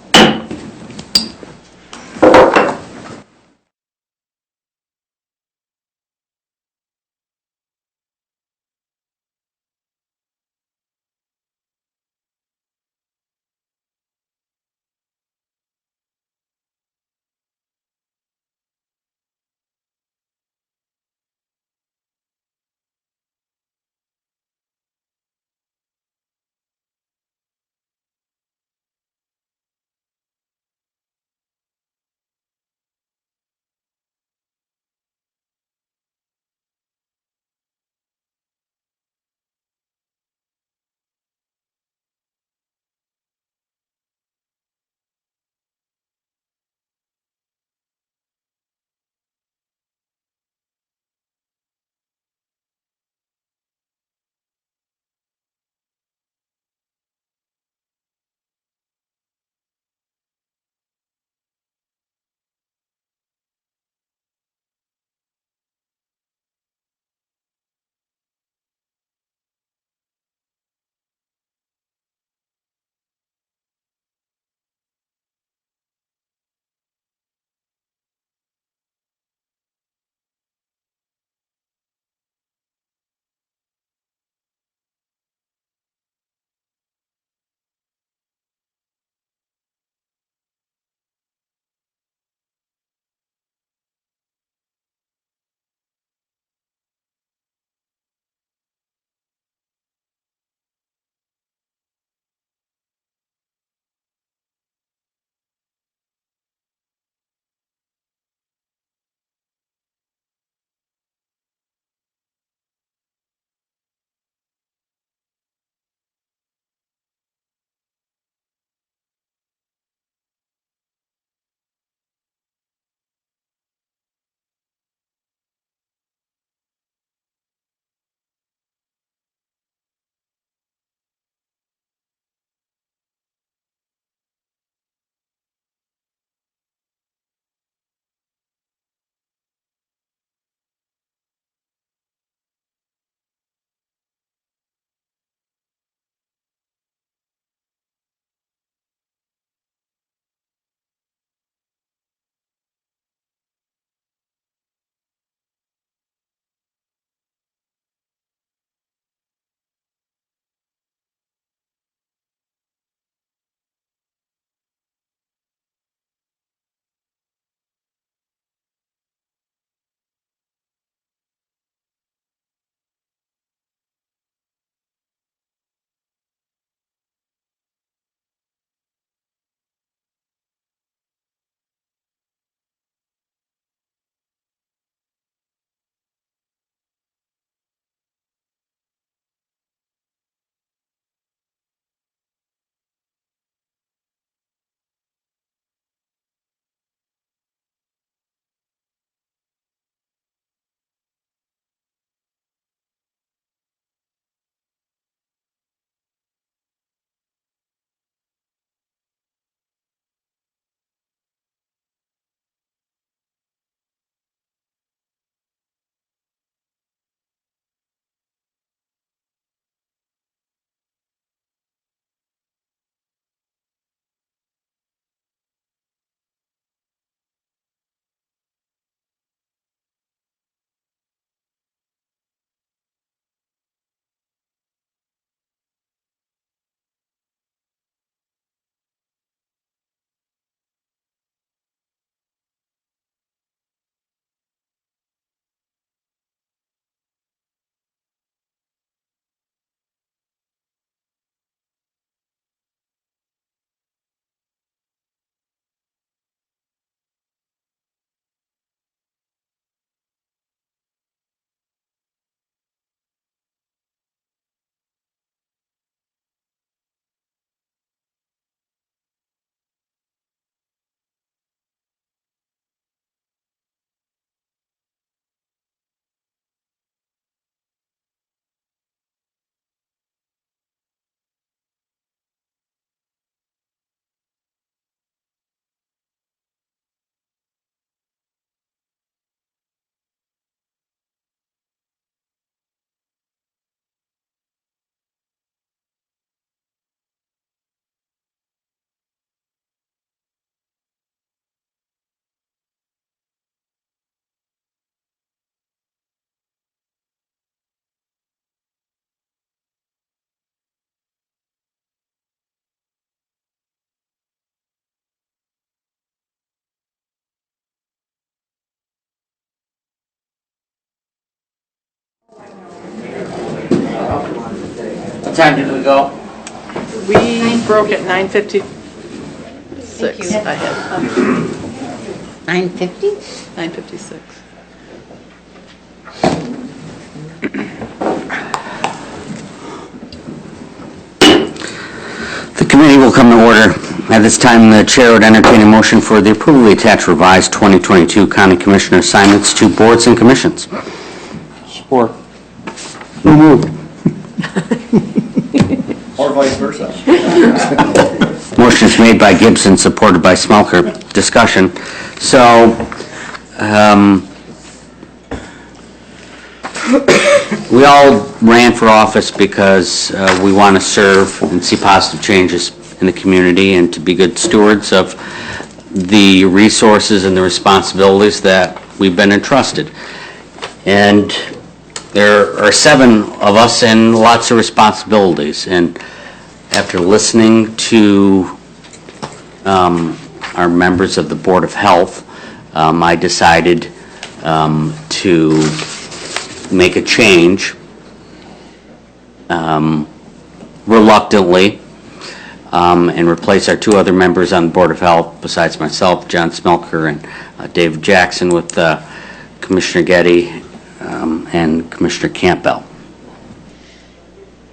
time did we go? We broke at 9:56. I had 9:50? 9:56. The committee will come to order. At this time, the chair would entertain a motion for the approval of the attached revised 2022 county commissioner assignments to boards and commissions. Support. So moved. Or vice versa. Motion is made by Gibson, supported by Smelker. Discussion. So, we all ran for office because we want to serve and see positive changes in the community and to be good stewards of the resources and the responsibilities that we've been entrusted. And there are 7 of us and lots of responsibilities. And after listening to our members of the Board of Health, I decided to make a change reluctantly and replace our 2 other members on the Board of Health besides myself, John Smelker and David Jackson, with Commissioner Getty and Commissioner Campbell.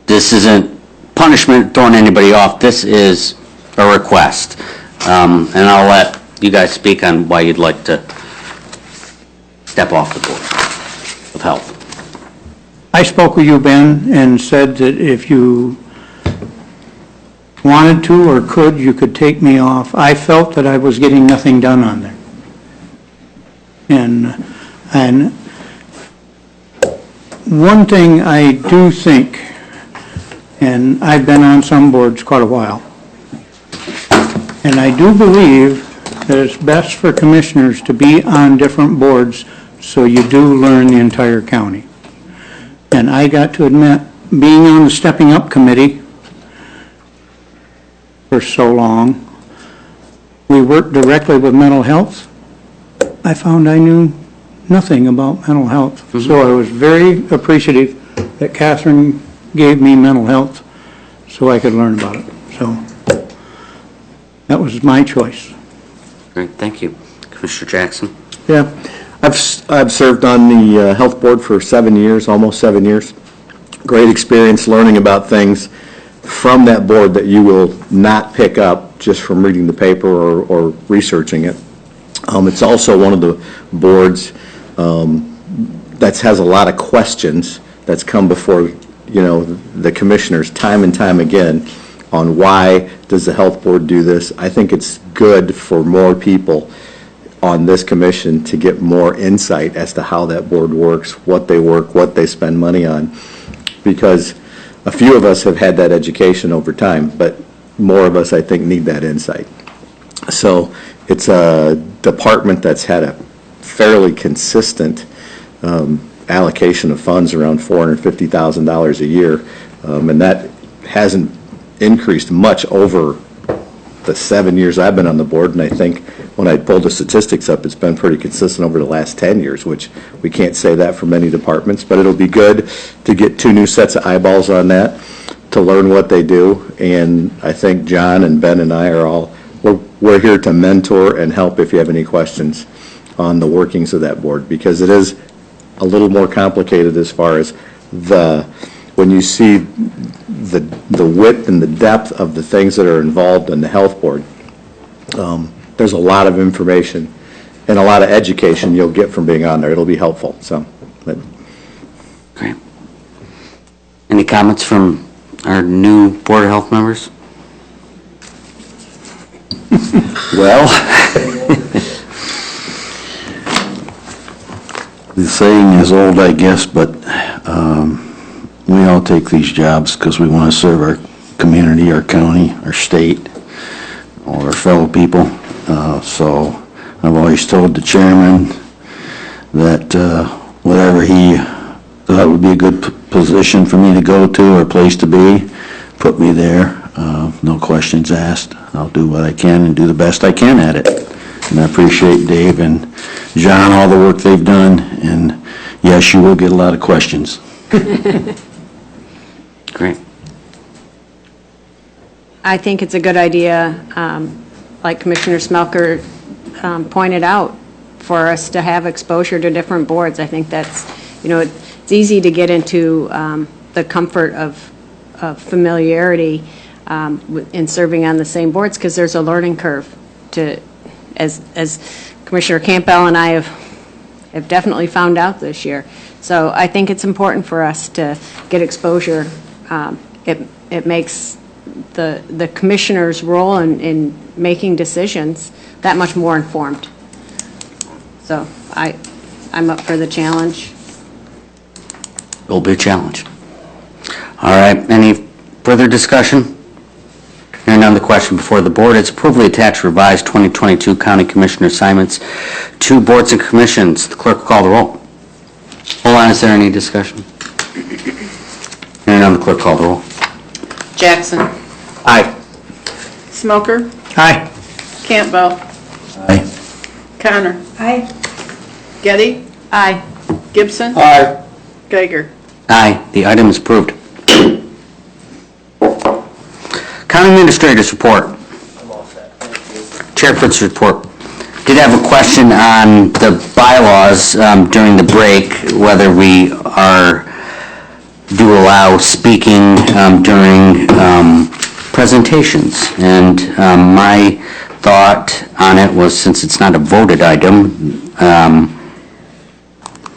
This isn't punishment throwing anybody off. This is a request. And I'll let you guys speak on why you'd like to step off the Board of Health. I spoke with you, Ben, and said that if you wanted to or could, you could take me off. I felt that I was getting nothing done on there. And one thing I do think, and I've been on some boards quite a while, and I do believe that it's best for commissioners to be on different boards so you do learn the entire county. And I got to admit, being on the Stepping Up Committee for so long, we worked directly with mental health. I found I knew nothing about mental health. So I was very appreciative that Catherine gave me mental health so I could learn about it. So that was my choice. Great, thank you. Commissioner Jackson? Yeah, I've served on the health board for 7 years, almost 7 years. Great experience learning about things from that board that you will not pick up just from reading the paper or researching it. It's also one of the boards that has a lot of questions that's come before, the commissioners time and time again on why does the health board do this. I think it's good for more people on this commission to get more insight as to how that board works, what they work, what they spend money on, because a few of us have had that education over time, but more of us, I think, need that insight. So it's a department that's had a fairly consistent allocation of funds, around $450,000 a year, and that hasn't increased much over the 7 years I've been on the board, and I think when I pulled the statistics up, it's been pretty consistent over the last 10 years, which we can't say that for many departments, but it'll be good to get 2 new sets of eyeballs on that, to learn what they do, and I think John and Ben and I are we're here to mentor and help if you have any questions on the workings of that board, because it is a little more complicated as far as when you see the width and the depth of the things that are involved in the health board. There's a lot of information and a lot of education you'll get from being on there. It'll be helpful. Great. Any comments from our new Board of Health members? Well, the saying is old, I guess, but we all take these jobs because we want to serve our community, our county, our state, all our fellow people. So I've always told the chairman that whatever he thought would be a good position for me to go to or place to be, put me there. No questions asked. I'll do what I can and do the best I can at it. And I appreciate Dave and John, all the work they've done. And yes, you will get a lot of questions. Great. I think it's a good idea, like Commissioner Smelker pointed out, for us to have exposure to different boards. I think that's, it's easy to get into the comfort of familiarity in serving on the same boards, because there's a learning curve to, as Commissioner Campbell and I have definitely found out this year. So I think it's important for us to get exposure. It makes the commissioner's role in making decisions that much more informed. So I'm up for the challenge. It'll be a challenge. All right, any further discussion? Hearing none, the question before the board is approval of attached revised 2022 County Commissioner assignments to boards and commissions. The clerk will call the roll. Hold on, is there any discussion? Hearing none, the clerk will call the roll. Jackson. Aye. Smoker. Aye. Campbell. Aye. Connor. Aye. Getty. Aye. Gibson. Aye. Geiger. Aye, the item is approved. County Administrator's report. Chairperson's report. Did have a question on the bylaws during the break, whether we do allow speaking during presentations. And my thought on it was, since it's not a voted item,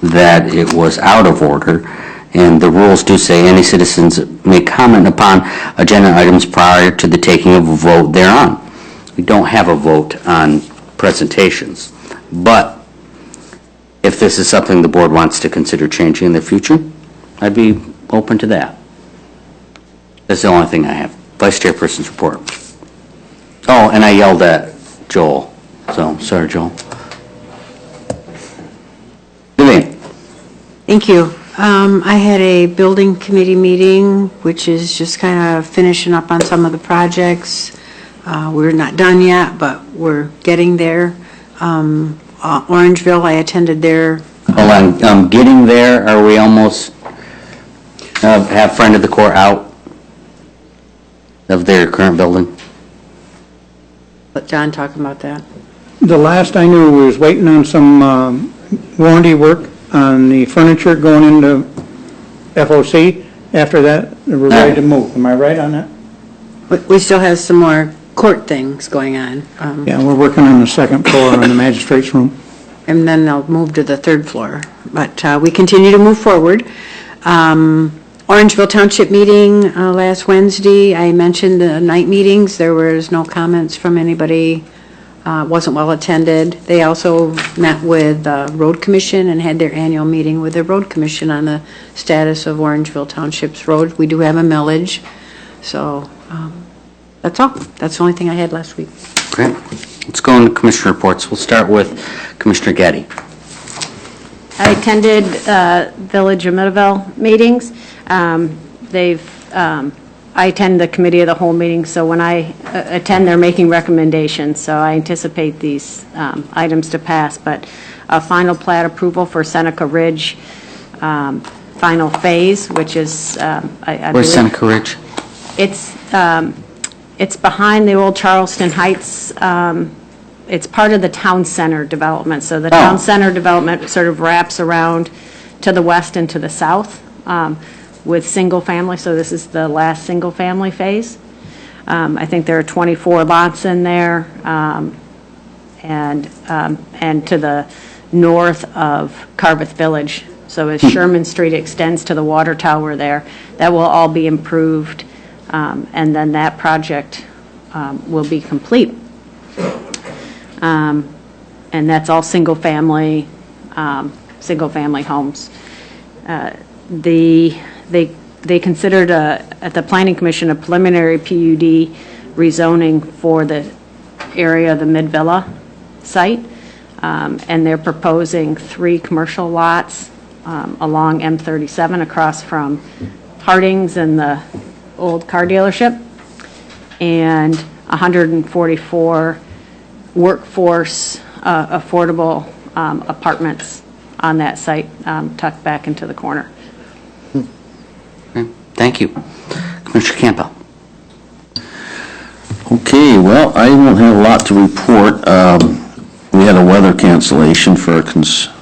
that it was out of order. And the rules do say any citizens may comment upon agenda items prior to the taking of a vote thereon. We don't have a vote on presentations. But if this is something the board wants to consider changing in the future, I'd be open to that. That's the only thing I have. Vice Chairperson's report. Oh, and I yelled at Joel. So, sorry, Joel. Vivian. Thank you. I had a building committee meeting, which is just kind of finishing up on some of the projects. We're not done yet, but we're getting there. Orangeville, I attended their... Hold on, getting there, are we almost have friend of the court out of their current building? Let John talk about that. The last I knew, we was waiting on some warranty work on the furniture going into FOC. After that, we're ready to move. Am I right on that? But we still have some more court things going on. Yeah, we're working on the second floor on the magistrate's room. And then they'll move to the third floor. But we continue to move forward. Orangeville Township meeting last Wednesday. I mentioned the night meetings. There was no comments from anybody. Wasn't well attended. They also met with the Road Commission and had their annual meeting with the Road Commission on the status of Orangeville Township's road. We do have a millage. So that's all. That's the only thing I had last week. Great. Let's go into Commissioner reports. We'll start with Commissioner Getty. I attended Village of Middleville meetings. I attend the committee of the whole meeting, so when I attend, they're making recommendations, so I anticipate these items to pass. But a final plat approval for Seneca Ridge, final phase, which is, I Where's believe, Seneca Ridge? It's behind the old Charleston Heights. It's part of the town center development. So the town center development sort of wraps around to the west and to the south with single family. So this is the last single family phase. I think there are 24 lots in there, and to the north of Carveth Village. So as Sherman Street extends to the water tower there, that will all be improved, and then that project will be complete. And that's all single family homes. They considered at the Planning Commission a preliminary PUD rezoning for the area of the Mid-Villa site, and they're proposing 3 commercial lots along M37 across from Harding's and the old car dealership, and 144 workforce affordable apartments on that site, tucked back into the corner. Okay. Thank you. Commissioner Campbell. Okay, well, I won't have a lot to report. We had a weather cancellation for our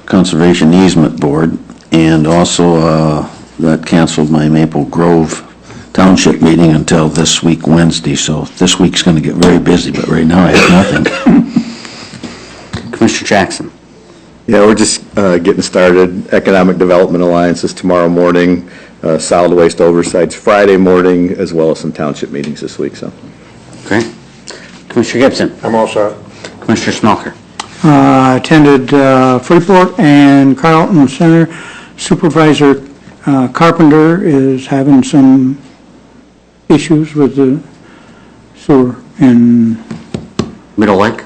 Conservation Easement Board, and also that canceled my Maple Grove Township meeting until this week, Wednesday, so this week's going to get very busy, but right now I have nothing. Commissioner Jackson. Yeah, we're just getting started. Economic Development Alliance is tomorrow morning, solid waste oversight's Friday morning, as well as some township meetings this week, so. Great. Commissioner Gibson. I'm all set. Commissioner Smelker. Attended Freeport and Carlton Center. Supervisor Carpenter is having some issues with the sewer in... Middle Lake.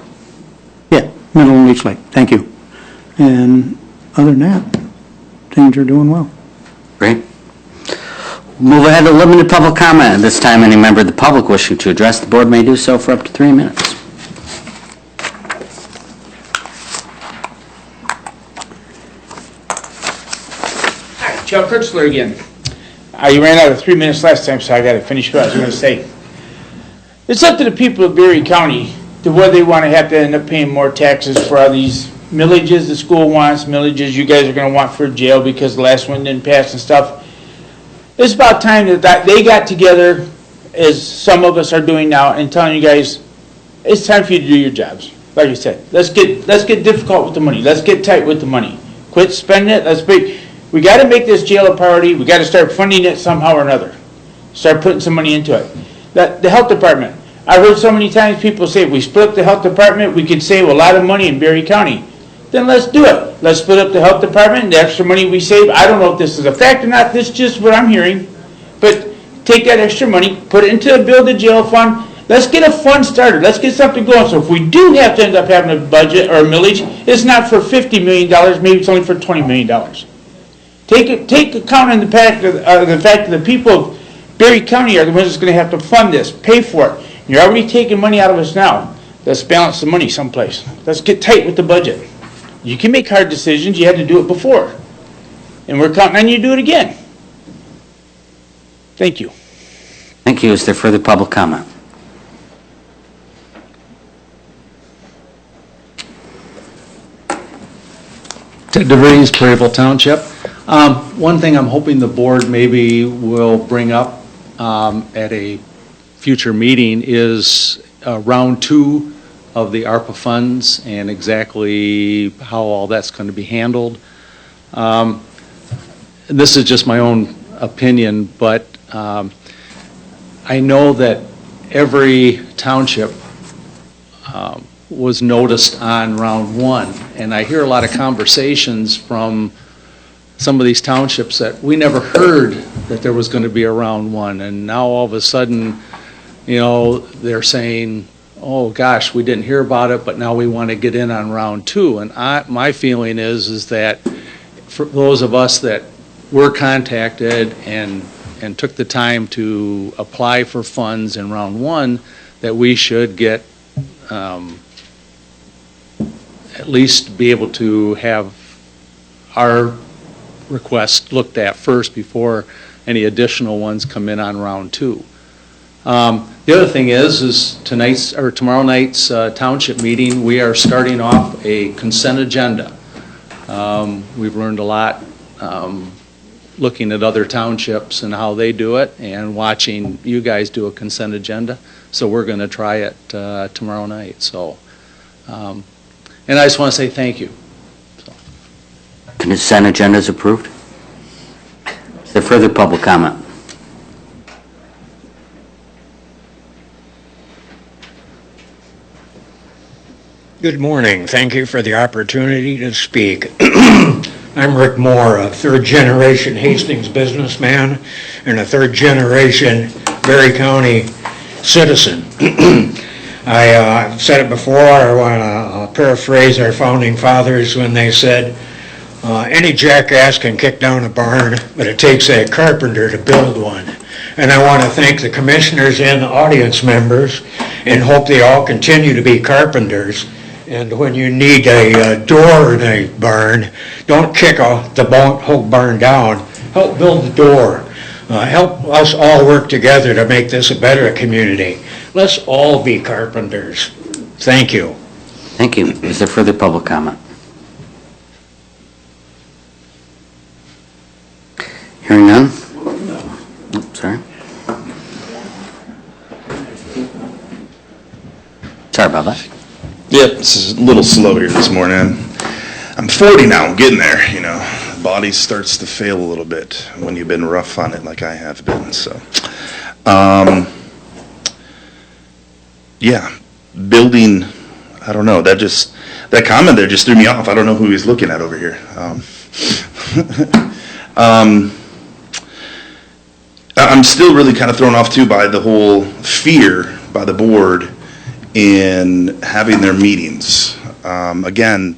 Yeah, Middle and East Lake. Thank you. And other than that, things are doing well. Great. Move ahead to limited public comment. At this time, any member of the public wishing to address the board may do so for up to 3 minutes. Chuck Kurtzler again. You ran out of 3 minutes last time, so I got to finish what I was going to say. It's up to the people of Berry County to whether they want to have to end up paying more taxes for all these millages the school wants, millages you guys are going to want for jail because the last one didn't pass and stuff. It's about time that they got together, as some of us are doing now, and telling you guys, it's time for you to do your jobs. Like I said, let's get difficult with the money. Let's get tight with the money. Quit spending it. We got to make this jail a priority. We got to start funding it somehow or another. Start putting some money into it. The health department. I've heard so many times people say, if we split up the health department, we could save a lot of money in Berry County. Then let's do it. Let's split up the health department and the extra money we save. I don't know if this is a fact or not. This is just what I'm hearing. But take that extra money, put it into a build a jail fund. Let's get a fund started. Let's get something going. So if we do have to end up having a budget or a millage, it's not for $50 million. Maybe it's only for $20 million. Take account in the fact that the people of Berry County are the ones that's going to have to fund this, pay for it. You're already taking money out of us now. Let's balance the money someplace. Let's get tight with the budget. You can make hard decisions. You had to do it before. And we're counting on you to do it again. Thank you. Thank you. Is there further public comment? Ted DeVries, Prairieville Township. One thing I'm hoping the board maybe will bring up at a future meeting is round 2 of the ARPA funds and exactly how all that's going to be handled. This is just my own opinion, but I know that every township was noticed on round 1, and I hear a lot of conversations from some of these townships that we never heard that there was going to be a round 1, and now all of a sudden, you know, they're saying, oh gosh, we didn't hear about it, but now we want to get in on round 2. And my feeling is that for those of us that were contacted and took the time to apply for funds in round 1, that we should get at least be able to have our request looked at first before any additional ones come in on round 2. The other thing is tonight's or tomorrow night's township meeting, we are starting off a consent agenda. We've learned a lot looking at other townships and how they do it and watching you guys do a consent agenda. So we're going to try it tomorrow night. So, and I just want to say thank you. Consent agenda is approved. Is there further public comment? Good morning. Thank you for the opportunity to speak. I'm Rick Moore, a third-generation Hastings businessman and a third-generation Berry County citizen. I've said it before. I want to paraphrase our founding fathers when they said, any jackass can kick down a barn, but it takes a carpenter to build one. And I want to thank the commissioners and the audience members and hope they all continue to be carpenters. And when you need a door in a barn, don't kick the whole barn down. Help build the door. Help us all work together to make this a better community. Let's all be carpenters. Thank you. Thank you. Is there further public comment? Hearing none? Oh, sorry. Sorry about that. Yep, this is a little slow here this morning. I'm 40 now, I'm getting there, you know. Body starts to fail a little bit when you've been rough on it like I have been, so. Yeah, building, I don't know, that comment there just threw me off. I don't know who he's looking at over here. I'm still really kind of thrown off too by the whole fear by the board in having their meetings. Again,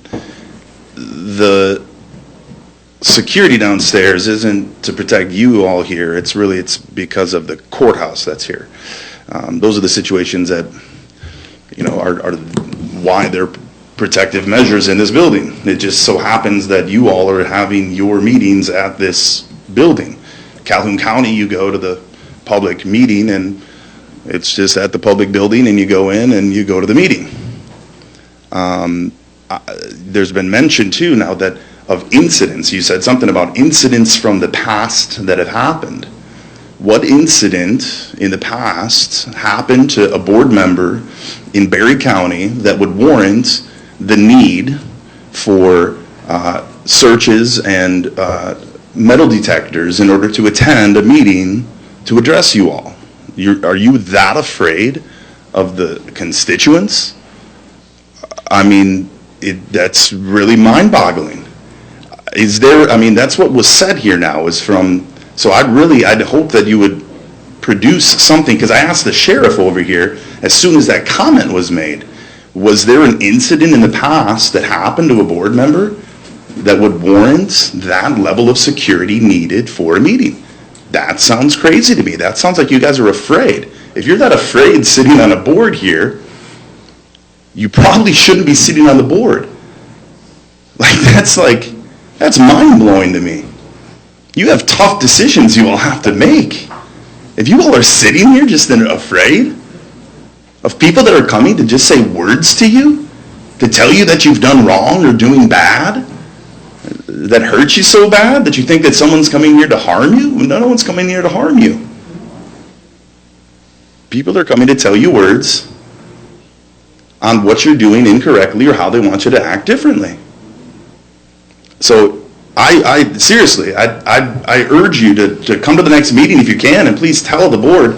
the security downstairs isn't to protect you all here. It's because of the courthouse that's here. Those are the situations that, you know, are why they're protective measures in this building. It just so happens that you all are having your meetings at this building. Calhoun County, you go to the public meeting and it's just at the public building and you go in and you go to the meeting. There's been mention too now that of incidents. You said something about incidents from the past that have happened. What incident in the past happened to a board member in Berry County that would warrant the need for searches and metal detectors in order to attend a meeting to address you all? Are you that afraid of the constituents? I mean, that's really mind-boggling. That's what was said here now is from, so I'd hope that you would produce something, because I asked the sheriff over here, as soon as that comment was made, was there an incident in the past that happened to a board member that would warrant that level of security needed for a meeting? That sounds crazy to me. That sounds like you guys are afraid. If you're that afraid sitting on a board here, you probably shouldn't be sitting on the board. That's mind-blowing to me. You have tough decisions you all have to make. If you all are sitting here just afraid of people that are coming to just say words to you, to tell you that you've done wrong or doing bad, that hurts you so bad that you think that someone's coming here to harm you? No one's coming here to harm you. People are coming to tell you words on what you're doing incorrectly or how they want you to act differently. So I seriously, I urge you to come to the next meeting if you can, and please tell the board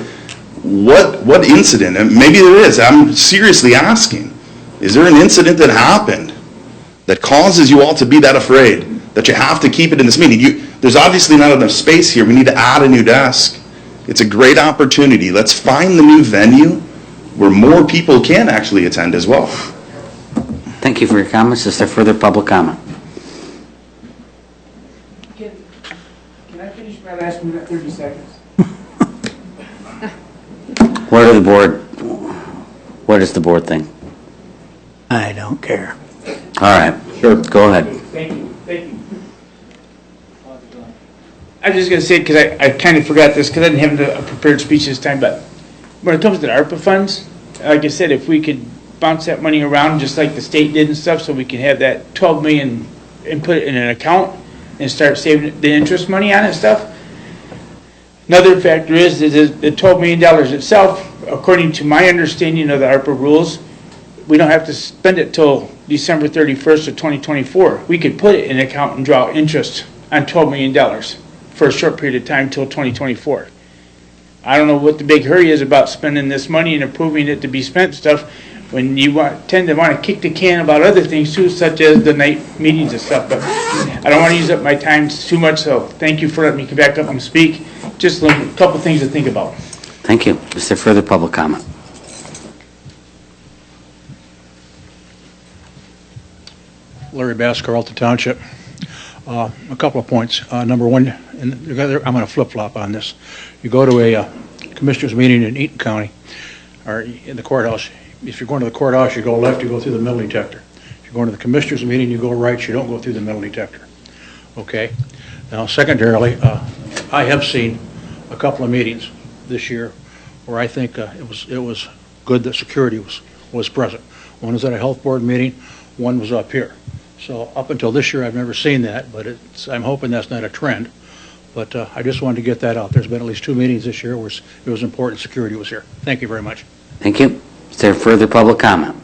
what incident, and maybe there is, I'm seriously asking, is there an incident that happened that causes you all to be that afraid that you have to keep it in this meeting? There's obviously not enough space here. We need to add a new desk. It's a great opportunity. Let's find the new venue where more people can actually attend as well. Thank you for your comments. Is there further public comment? Can I finish my last minute, 30 seconds? What does the board think? I don't care. All right. Sure. Go ahead. Thank you. I was just going to say, because I kind of forgot this, because I didn't have a prepared speech this time, but when it comes to the ARPA funds, like I said, if we could bounce that money around just like the state did and stuff, so we can have that 12 million and put it in an account and start saving the interest money on it and stuff. Another factor is that the $12 million itself, according to my understanding of the ARPA rules, we don't have to spend it till December 31st of 2024. We could put it in an account and draw interest on $12 million for a short period of time till 2024. I don't know what the big hurry is about spending this money and approving it to be spent stuff when you tend to want to kick the can about other things too, such as the night meetings and stuff. But I don't want to use up my time too much, so thank you for letting me come back up and speak. Just a couple things to think about. Thank you. Is there further public comment? Larry Basker, Alta Township. A couple of points. Number one, and I'm going to flip-flop on this. You go to a commissioners meeting in Eaton County, or in the courthouse. If you're going to the courthouse, you go left, you go through the metal detector. If you're going to the commissioners meeting, you go right, you don't go through the metal detector. Okay? Now, secondarily, I have seen a couple of meetings this year where I think it was good that security was present. One was at a health board meeting, one was up here. So up until this year, I've never seen that, but I'm hoping that's not a trend. But I just wanted to get that out. There's been at least 2 meetings this year where it was important security was here. Thank you very much. Thank you. Is there further public comment?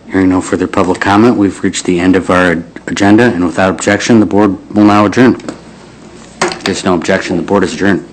Hearing no further public comment, we've reached the end of our agenda, and without objection, the board will now adjourn. If there's no objection, the board is adjourned.